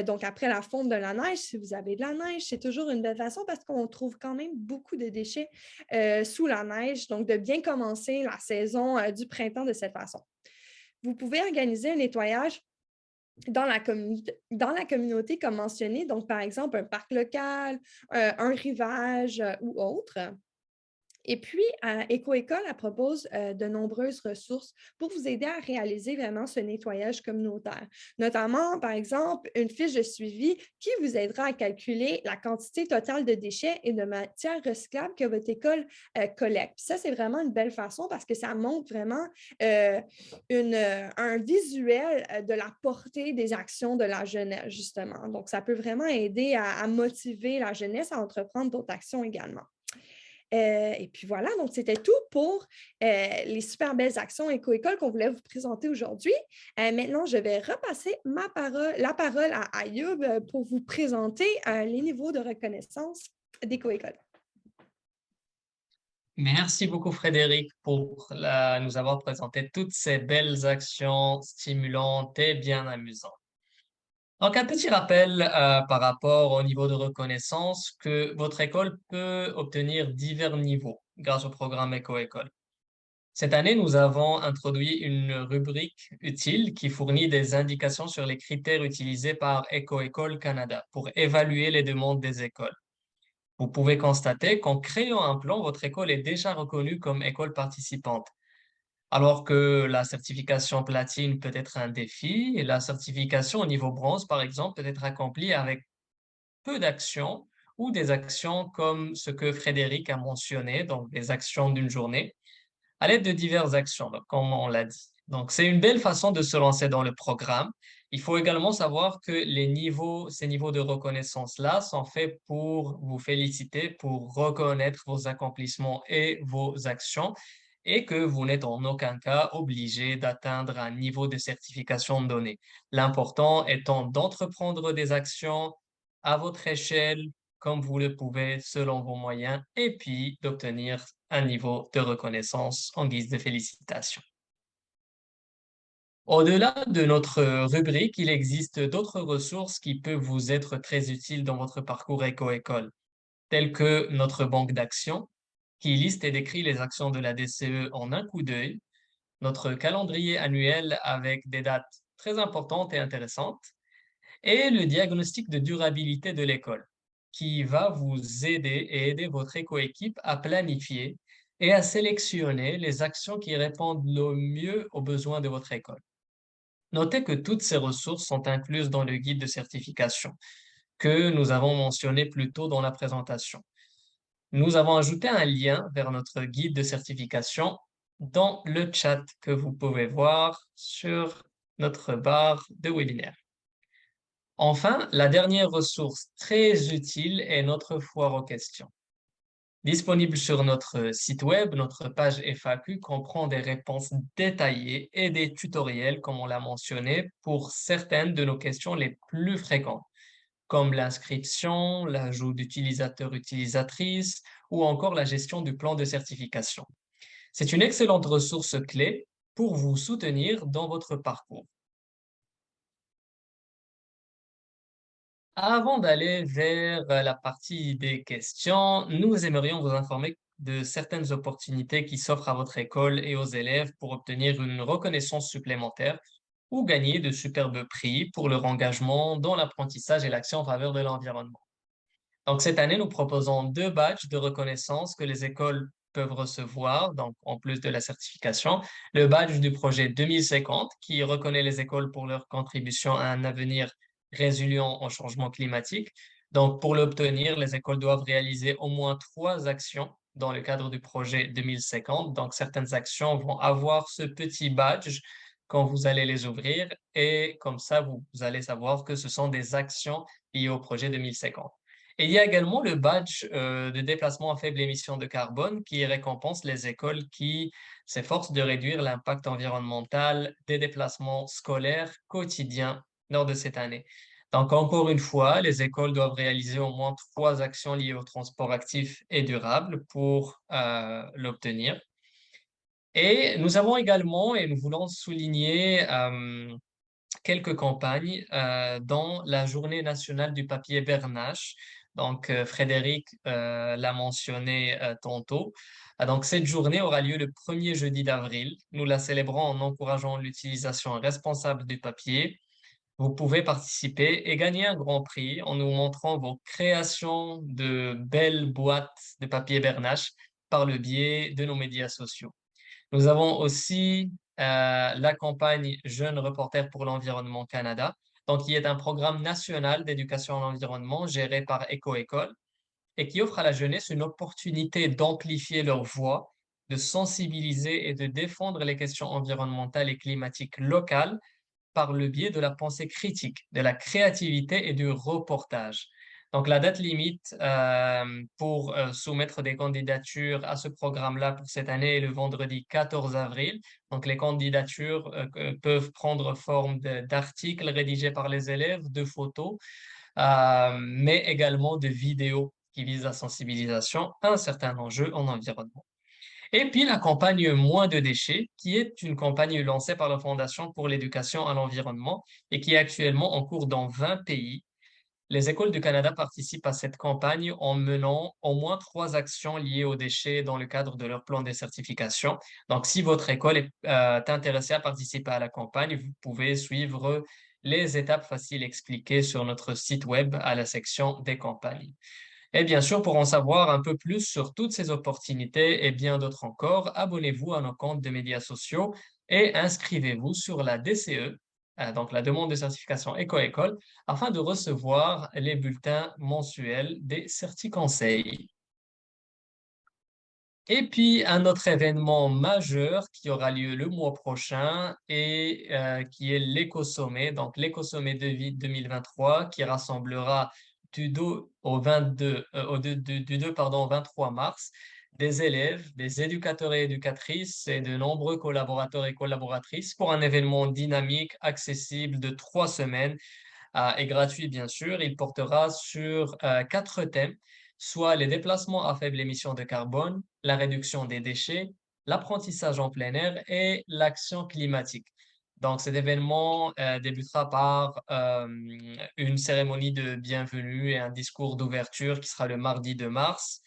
Donc, après la fonte de la neige, si vous avez de la neige, c'est toujours une belle façon parce qu'on trouve quand même beaucoup de déchets sous la neige. Donc, de bien commencer la saison du printemps de cette façon. Vous pouvez organiser un nettoyage dans dans la communauté, comme mentionné, donc par exemple un parc local, un rivage ou autre. Et puis, Éco-École, elle propose de nombreuses ressources pour vous aider à réaliser vraiment ce nettoyage communautaire. Notamment, par exemple, une fiche de suivi qui vous aidera à calculer la quantité totale de déchets et de matières recyclables que votre école collecte. Puis ça, c'est vraiment une belle façon parce que ça montre vraiment un visuel de la portée des actions de la jeunesse, justement. Donc, ça peut vraiment aider à motiver la jeunesse à entreprendre d'autres actions également. Et puis voilà, donc c'était tout pour les super belles actions Éco-École qu'on voulait vous présenter aujourd'hui. Maintenant, je vais repasser la parole à Ayoub pour vous présenter les niveaux de reconnaissance d'Éco-École. Merci beaucoup, Frédéric, pour nous avoir présenté toutes ces belles actions stimulantes et bien amusantes. Donc, un petit rappel par rapport au niveau de reconnaissance que votre école peut obtenir divers niveaux grâce au programme Éco-École. Cette année, nous avons introduit une rubrique utile qui fournit des indications sur les critères utilisés par Éco-École Canada pour évaluer les demandes des écoles. Vous pouvez constater qu'en créant un plan, votre école est déjà reconnue comme école participante. Alors que la certification platine peut être un défi, et la certification au niveau bronze, par exemple, peut être accomplie avec peu d'actions ou des actions comme ce que Frédéric a mentionné, donc des actions d'une journée, à l'aide de diverses actions, donc, comme on l'a dit. Donc, c'est une belle façon de se lancer dans le programme. Il faut également savoir que ces niveaux de reconnaissance-là sont faits pour vous féliciter, pour reconnaître vos accomplissements et vos actions, et que vous n'êtes en aucun cas obligé d'atteindre un niveau de certification donné. L'important étant d'entreprendre des actions à votre échelle, comme vous le pouvez selon vos moyens, et puis d'obtenir un niveau de reconnaissance en guise de félicitations. Au-delà de notre rubrique, il existe d'autres ressources qui peuvent vous être très utiles dans votre parcours éco-école, telles que notre banque d'actions, qui liste et décrit les actions de la DCE en un coup d'œil, notre calendrier annuel avec des dates très importantes et intéressantes, et le diagnostic de durabilité de l'école, qui va vous aider et aider votre éco-équipe à planifier et à sélectionner les actions qui répondent le mieux aux besoins de votre école. Notez que toutes ces ressources sont incluses dans le guide de certification que nous avons mentionné plus tôt dans la présentation. Nous avons ajouté un lien vers notre guide de certification dans le chat que vous pouvez voir sur notre barre de webinaire. Enfin, la dernière ressource très utile est notre foire aux questions. Disponible sur notre site web, notre page FAQ comprend des réponses détaillées et des tutoriels, comme on l'a mentionné, pour certaines de nos questions les plus fréquentes, comme l'inscription, l'ajout d'utilisateurs-utilisatrices ou encore la gestion du plan de certification. C'est une excellente ressource clé pour vous soutenir dans votre parcours. Avant d'aller vers la partie des questions, nous aimerions vous informer de certaines opportunités qui s'offrent à votre école et aux élèves pour obtenir une reconnaissance supplémentaire ou gagner de superbes prix pour leur engagement dans l'apprentissage et l'action en faveur de l'environnement. Donc, cette année, nous proposons 2 badges de reconnaissance que les écoles peuvent recevoir, donc en plus de la certification. Le badge du projet 2050, qui reconnaît les écoles pour leur contribution à un avenir résilient au changement climatique. Donc, pour l'obtenir, les écoles doivent réaliser au moins 3 actions dans le cadre du projet 2050. Donc, certaines actions vont avoir ce petit badge quand vous allez les ouvrir et comme ça, vous allez savoir que ce sont des actions liées au projet 2050. Et il y a également le badge de déplacement à faible émission de carbone qui récompense les écoles qui s'efforcent de réduire l'impact environnemental des déplacements scolaires quotidiens lors de cette année. Donc, encore une fois, les écoles doivent réaliser au moins trois actions liées au transport actif et durable pour l'obtenir. Et nous avons également, et nous voulons souligner quelques campagnes dont la Journée nationale du papier Bernache. Donc, Frédéric l'a mentionné tantôt. Donc, cette journée aura lieu le premier jeudi d'avril. Nous la célébrons en encourageant l'utilisation responsable du papier. Vous pouvez participer et gagner un grand prix en nous montrant vos créations de belles boîtes de papier Bernache par le biais de nos médias sociaux. Nous avons aussi la campagne Jeunes reporters pour l'environnement Canada, donc qui est un programme national d'éducation à l'environnement géré par EcoÉcole et qui offre à la jeunesse une opportunité d'amplifier leur voix, de sensibiliser et de défendre les questions environnementales et climatiques locales par le biais de la pensée critique, de la créativité et du reportage. Donc, la date limite pour soumettre des candidatures à ce programme-là pour cette année est le vendredi 14 avril. Donc, les candidatures peuvent prendre forme d'articles rédigés par les élèves, de photos, mais également de vidéos qui visent la sensibilisation à un certain enjeu en environnement. Et puis la campagne Moins de déchets, qui est une campagne lancée par la Fondation pour l'éducation à l'environnement et qui est actuellement en cours dans 20 pays. Les écoles du Canada participent à cette campagne en menant au moins trois actions liées aux déchets dans le cadre de leur plan de certification. Donc, si votre école est intéressée à participer à la campagne, vous pouvez suivre les étapes faciles expliquées sur notre site web à la section des campagnes. Et bien sûr, pour en savoir un peu plus sur toutes ces opportunités et bien d'autres encore, abonnez-vous à nos comptes de médias sociaux et inscrivez-vous sur la DCE, donc la demande de certification Éco-École, afin de recevoir les bulletins mensuels des certi-conseils. Et puis, un autre événement majeur qui aura lieu le mois prochain et qui est l'Éco-Sommet, donc l'Éco-Sommet de Vie 2023 qui rassemblera du 2 au 22, du 2 pardon, au 23 mars des élèves, des éducateurs et éducatrices et de nombreux collaborateurs et collaboratrices pour un événement dynamique, accessible de 3 semaines et gratuit, bien sûr. Il portera sur quatre thèmes, soit les déplacements à faible émission de carbone, la réduction des déchets, l'apprentissage en plein air et l'action climatique. Donc, cet événement débutera par une cérémonie de bienvenue et un discours d'ouverture qui sera le mardi 2 mars,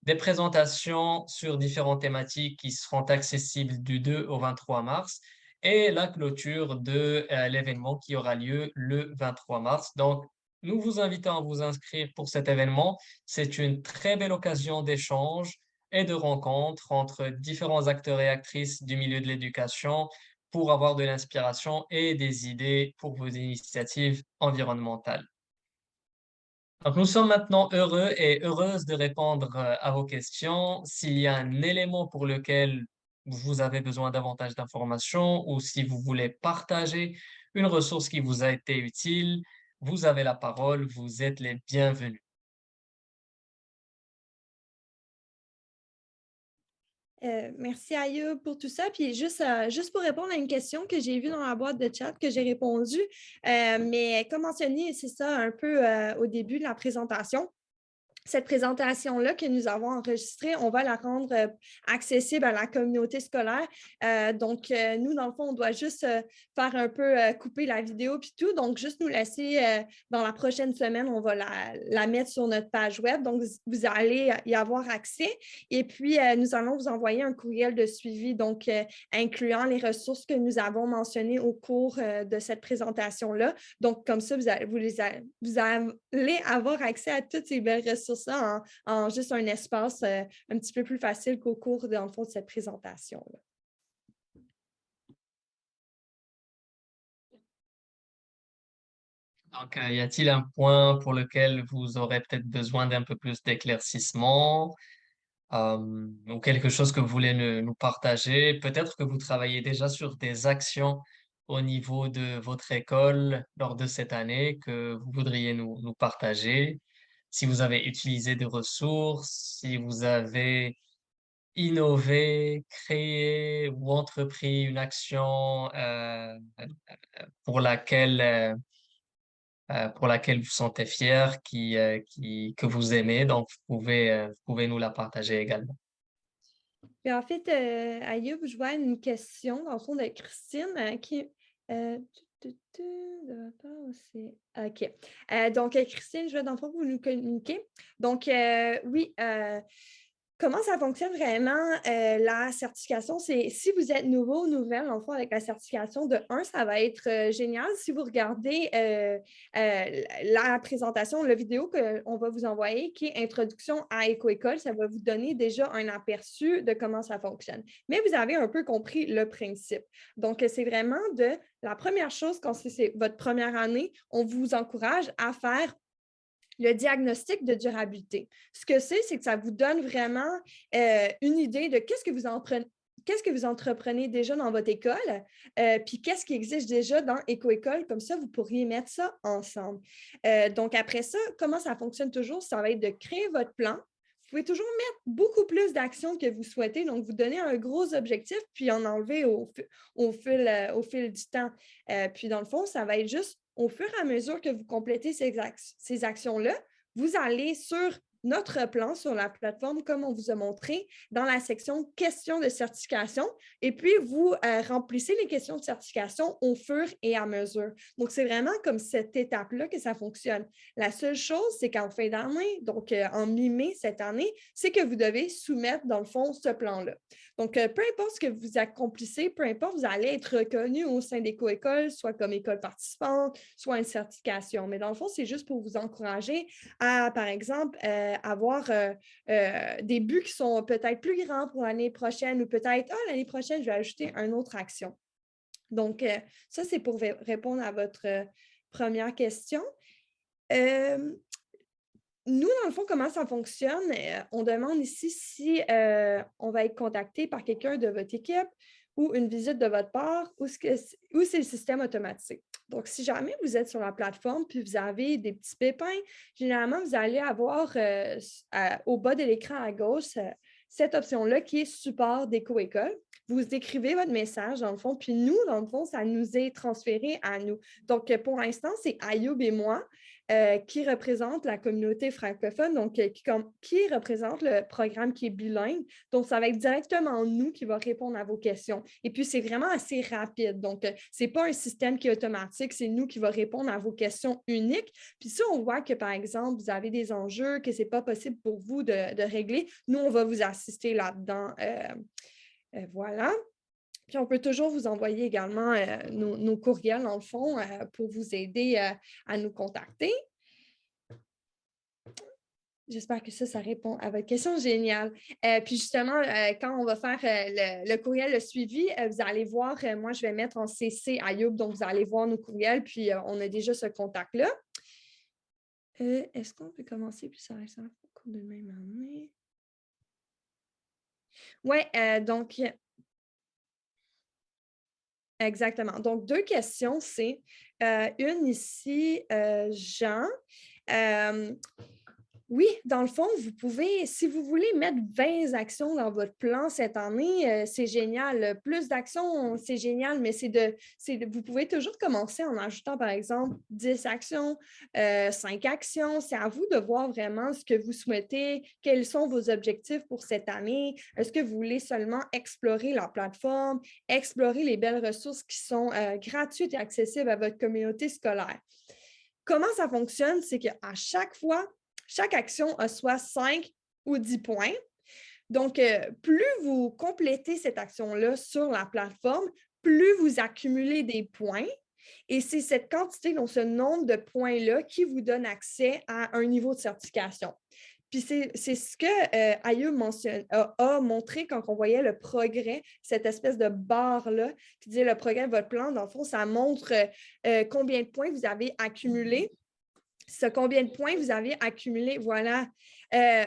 des présentations sur différentes thématiques qui seront accessibles du 2 au 23 mars, et la clôture de l'événement qui aura lieu le 23 mars. Donc, nous vous invitons à vous inscrire pour cet événement. C'est une très belle occasion d'échange et de rencontre entre différents acteurs et actrices du milieu de l'éducation pour avoir de l'inspiration et des idées pour vos initiatives environnementales. Donc, nous sommes maintenant heureux et heureuses de répondre à vos questions. S'il y a un élément pour lequel vous avez besoin davantage d'informations ou si vous voulez partager une ressource qui vous a été utile, vous avez la parole, vous êtes les bienvenus. Merci Ayoub pour tout ça. Puis juste pour répondre à une question que j'ai vue dans la boîte de chat que j'ai répondu, mais comme mentionné, c'est ça un peu au début de la présentation. Cette présentation-là que nous avons enregistrée, on va la rendre accessible à la communauté scolaire. Nous, dans le fond, on doit juste faire un peu couper la vidéo puis tout. Donc, juste nous laisser dans la prochaine semaine, on va la mettre sur notre page web. Donc, vous allez y avoir accès. Et puis, nous allons vous envoyer un courriel de suivi, donc incluant les ressources que nous avons mentionnées au cours de cette présentation-là. Donc, comme ça, vous allez avoir accès à toutes ces belles ressources-là en juste un espace un petit peu plus facile qu'au cours, dans le fond, de cette présentation-là. Donc, y a-t-il un point pour lequel vous aurez peut-être besoin d'un peu plus d'éclaircissement ou quelque chose que vous voulez nous partager? Peut-être que vous travaillez déjà sur des actions au niveau de votre école lors de cette année que vous voudriez nous partager. Si vous avez utilisé des ressources, si vous avez innové, créé ou entrepris une action pour laquelle pour laquelle vous sentez fier, que vous aimez. Donc, vous pouvez nous la partager également. Puis en fait, Ayoub, je vois une question, dans le fond, de Christine qui. De votre part aussi. OK. Donc, Christine, je vais dans le fond vous nous communiquer. Donc, oui, comment ça fonctionne vraiment, la certification? C'est si vous êtes nouveau ou nouvelle, en fond, avec la certification de 1, ça va être génial. Si vous regardez la présentation, la vidéo qu'on va vous envoyer, qui est Introduction à Éco-École, ça va vous donner déjà un aperçu de comment ça fonctionne. Mais vous avez un peu compris le principe. Donc, c'est vraiment la première chose, quand c'est votre première année, on vous encourage à faire le diagnostic de durabilité. Ce que c'est que ça vous donne vraiment une idée de qu'est-ce que vous entreprenez déjà dans votre école, puis qu'est-ce qui existe déjà dans Éco-École, comme ça, vous pourriez mettre ça ensemble. Donc, après ça, comment ça fonctionne toujours? Ça va être de créer votre plan. Vous pouvez toujours mettre beaucoup plus d'actions que vous souhaitez, donc vous donnez un gros objectif, puis en enlever au fil du temps. Puis dans le fond, ça va être juste au fur et à mesure que vous complétez ces actions-là, vous allez sur notre plan, sur la plateforme, comme on vous a montré, dans la section questions de certification, et puis vous remplissez les questions de certification au fur et à mesure. Donc, c'est vraiment comme cette étape-là que ça fonctionne. La seule chose, c'est qu'en fin d'année, donc en mi-mai cette année, c'est que vous devez soumettre, dans le fond, ce plan-là. Donc, peu importe ce que vous accomplissez, peu importe, vous allez être reconnu au sein d'Éco-École, soit comme école participante, soit une certification. Mais dans le fond, c'est juste pour vous encourager à, par exemple, avoir des buts qui sont peut-être plus grands pour l'année prochaine ou peut-être, l'année prochaine, je vais ajouter une autre action. Donc, ça, c'est pour répondre à votre première question. Nous, dans le fond, comment ça fonctionne? On demande ici si on va être contacté par quelqu'un de votre équipe ou une visite de votre part ou c'est le système automatique. Donc, si jamais vous êtes sur la plateforme puis vous avez des petits pépins, généralement, vous allez avoir au bas de l'écran à gauche cette option-là qui est support d'Éco-École. Vous écrivez votre message, dans le fond, puis nous, dans le fond, ça nous est transféré à nous. Donc, pour l'instant, c'est Ayoub et moi qui représente la communauté francophone, donc qui représente le programme qui est bilingue. Donc, ça va être directement nous qui va répondre à vos questions. Et puis, c'est vraiment assez rapide. Donc, ce n'est pas un système qui est automatique, c'est nous qui va répondre à vos questions uniques. Puis, si on voit que, par exemple, vous avez des enjeux, que ce n'est pas possible pour vous de régler, nous, on va vous assister là-dedans. Voilà. Puis, on peut toujours vous envoyer également nos courriels, dans le fond, pour vous aider à nous contacter. J'espère que ça répond à votre question. Génial. Puis justement, quand on va faire le courriel, le suivi, vous allez voir, moi, je vais mettre en CC Ayoub, donc vous allez voir nos courriels, puis on a déjà ce contact-là. Est-ce qu'on peut commencer, puis ça reste au cours de même année? Oui, donc... Exactement. Donc, 2 questions, c'est une ici, Jean. Oui, dans le fond, vous pouvez, si vous voulez mettre 20 actions dans votre plan cette année, c'est génial. Plus d'actions, c'est génial, mais vous pouvez toujours commencer en ajoutant, par exemple, 10 actions, 5 actions. C'est à vous de voir vraiment ce que vous souhaitez, quels sont vos objectifs pour cette année. Est-ce que vous voulez seulement explorer la plateforme, explorer les belles ressources qui sont gratuites et accessibles à votre communauté scolaire? Comment ça fonctionne? C'est qu'à chaque fois, chaque action a soit 5 ou 10 points. Donc, plus vous complétez cette action-là sur la plateforme, plus vous accumulez des points. Et c'est cette quantité, donc ce nombre de points-là, qui vous donne accès à un niveau de certification. Puis c'est ce que Ayoub a montré quand on voyait le progrès, cette espèce de barre-là, qui disait le progrès de votre plan. Dans le fond, ça montre combien de points vous avez accumulé. Combien de points vous avez accumulé, voilà,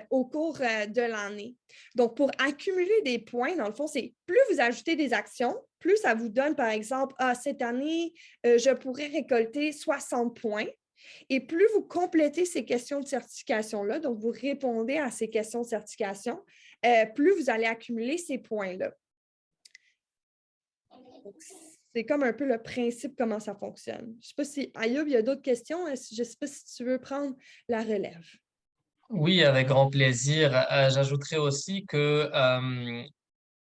au cours de l'année. Donc, pour accumuler des points, dans le fond, c'est plus vous ajoutez des actions, plus ça vous donne, par exemple, cette année, je pourrais récolter 60 points. Et plus vous complétez ces questions de certification-là, donc vous répondez à ces questions de certification, plus vous allez accumuler ces points-là. C'est comme un peu le principe, comment ça fonctionne. Je ne sais pas si, Ayoub, il y a d'autres questions. Je ne sais pas si tu veux prendre la relève. Oui, avec grand plaisir. J'ajouterais aussi que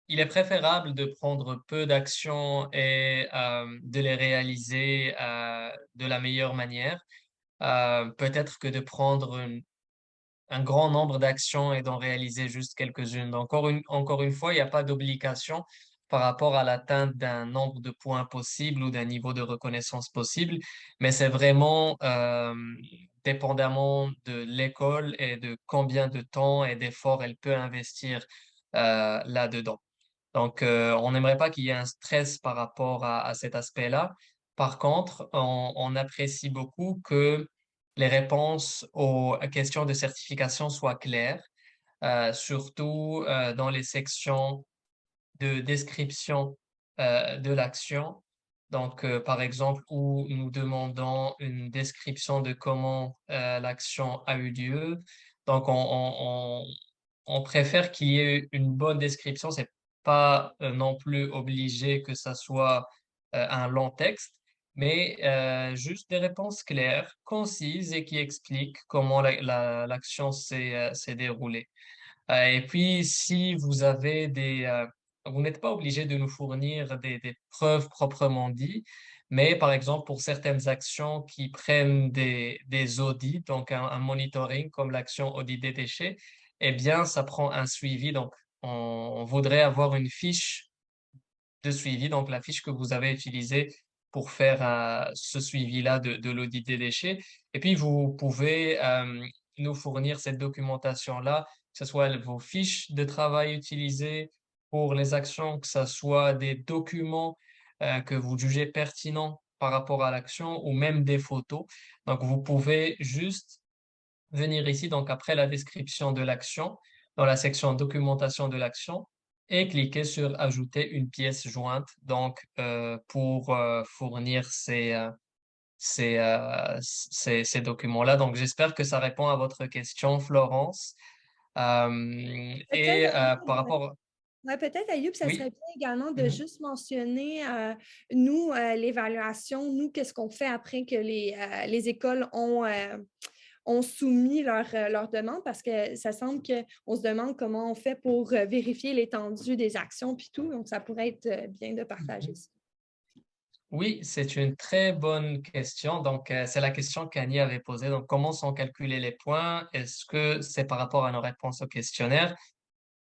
il est préférable de prendre peu d'actions et de les réaliser de la meilleure manière. Peut-être que de prendre un grand nombre d'actions et d'en réaliser juste quelques-unes. Donc, encore une fois, il n'y a pas d'obligation par rapport à l'atteinte d'un nombre de points possible ou d'un niveau de reconnaissance possible, mais c'est vraiment dépendamment de l'école et de combien de temps et d'efforts elle peut investir là-dedans. Donc, on n'aimerait pas qu'il y ait un stress par rapport à cet aspect-là. Par contre, on apprécie beaucoup que les réponses aux questions de certification soient claires, surtout dans les sections de description de l'action. Donc, par exemple, où nous demandons une description de comment l'action a eu lieu. Donc, on préfère qu'il y ait une bonne description. C'est pas non plus obligé que ça soit un long texte, mais juste des réponses claires, concises et qui expliquent comment l'action s'est déroulée. Et puis, si vous avez vous n'êtes pas obligé de nous fournir des preuves proprement dit, mais par exemple, pour certaines actions qui prennent des audits, donc un monitoring comme l'action audit des déchets, eh bien, ça prend un suivi. Donc, on voudrait avoir une fiche de suivi, donc la fiche que vous avez utilisée pour faire ce suivi-là de l'audit des déchets. Et puis, vous pouvez nous fournir cette documentation-là, que ce soit vos fiches de travail utilisées pour les actions, que ce soit des documents que vous jugez pertinents par rapport à l'action ou même des photos. Donc, vous pouvez juste venir ici, donc après la description de l'action, dans la section documentation de l'action, et cliquer sur ajouter une pièce jointe, donc pour fournir ces documents-là. Donc j'espère que ça répond à votre question, Florence. Peut-être, Par rapport, ouais, peut-être, Ayoub, ça serait oui. bien également de Mhm. juste mentionner, nous, l'évaluation, nous, qu'est-ce qu'on fait après que les écoles ont soumis leur demande, parce que ça semble qu'on se demande comment on fait pour vérifier l'étendue des actions puis tout. Donc, ça pourrait être bien de partager ça. Oui, c'est une très bonne question. Donc, c'est la question qu'Annie avait posée. Donc, comment sont calculés les points? Est-ce que c'est par rapport à nos réponses au questionnaire?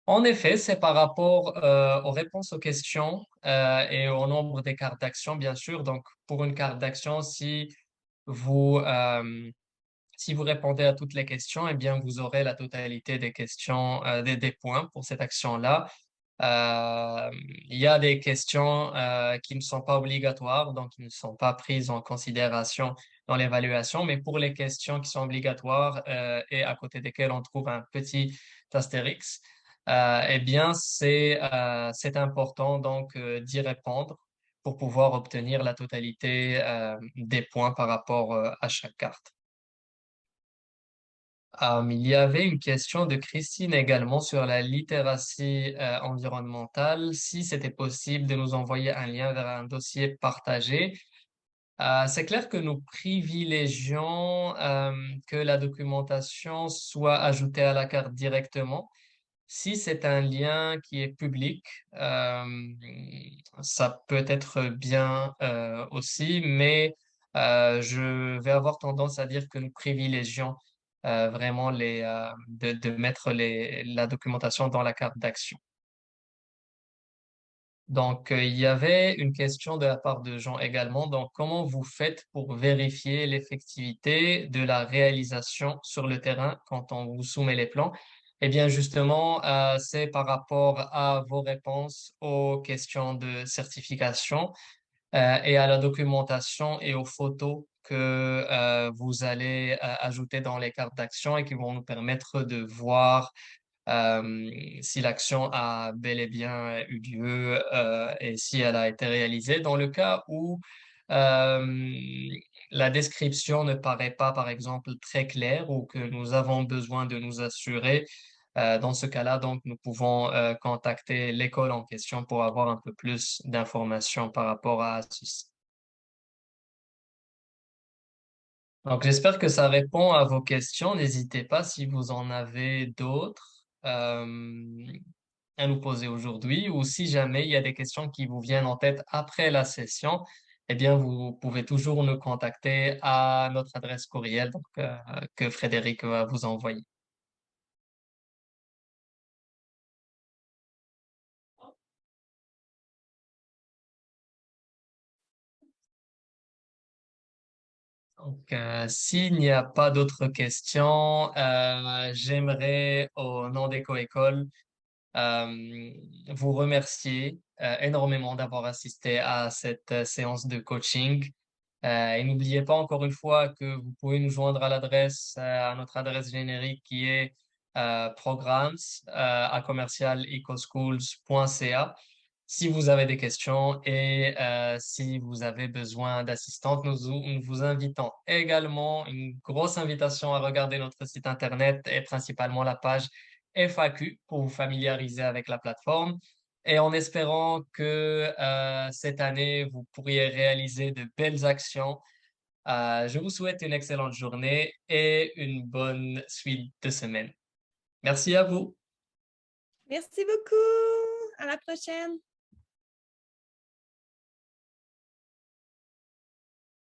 En effet, c'est par rapport aux réponses aux questions et au nombre des cartes d'action, bien sûr. Donc, pour une carte d'action, vous, euh, si vous répondez à toutes les questions, eh bien, vous aurez la totalité des questions, des points pour cette action-là. Il y a des questions qui ne sont pas obligatoires, donc qui ne sont pas prises en considération dans l'évaluation, mais pour les questions qui sont obligatoires et à côté desquelles on trouve un petit astérix, eh bien, c'est important donc d'y répondre pour pouvoir obtenir la totalité des points par rapport à chaque carte. Il y avait une question de Christine également sur la littératie environnementale, si c'était possible de nous envoyer un lien vers un dossier partagé. C'est clair que nous privilégions que la documentation soit ajoutée à la carte directement. Si c'est un lien qui est public, ça peut être bien aussi, mais je vais avoir tendance à dire que nous privilégions vraiment de mettre la documentation dans la carte d'action. Donc, il y avait une question de la part de Jean également. Donc, comment vous faites pour vérifier l'effectivité de la réalisation sur le terrain quand on vous soumet les plans? Eh bien, justement, c'est par rapport à vos réponses aux questions de certification et à la documentation et aux photos que vous allez ajouter dans les cartes d'action et qui vont nous permettre de voir si l'action a bel et bien eu lieu et si elle a été réalisée. Dans le cas où la description ne paraît pas, par exemple, très claire ou que nous avons besoin de nous assurer Dans ce cas-là, donc, nous pouvons contacter l'école en question pour avoir un peu plus d'informations par rapport à ceci. Donc, j'espère que ça répond à vos questions. N'hésitez pas si vous en avez d'autres à nous poser aujourd'hui ou si jamais il y a des questions qui vous viennent en tête après la session, eh bien, vous pouvez toujours nous contacter à notre adresse courriel donc, que Frédéric va vous envoyer. Donc, s'il n'y a pas d'autres questions, j'aimerais, au nom d'EcoEcole, euh, vous remercier énormément d'avoir assisté à cette séance de coaching. Et n'oubliez pas encore une fois que vous pouvez nous joindre à notre adresse générique qui est programmes à commercial.ecoschools.ca si vous avez des questions et si vous avez besoin d'assistante. Nous vous invitons également, une grosse invitation à regarder notre site Internet et principalement la page FAQ pour vous familiariser avec la plateforme. Et en espérant que cette année, vous pourriez réaliser de belles actions. Je vous souhaite une excellente journée et une bonne suite de semaine. Merci à vous. Merci beaucoup. À la prochaine.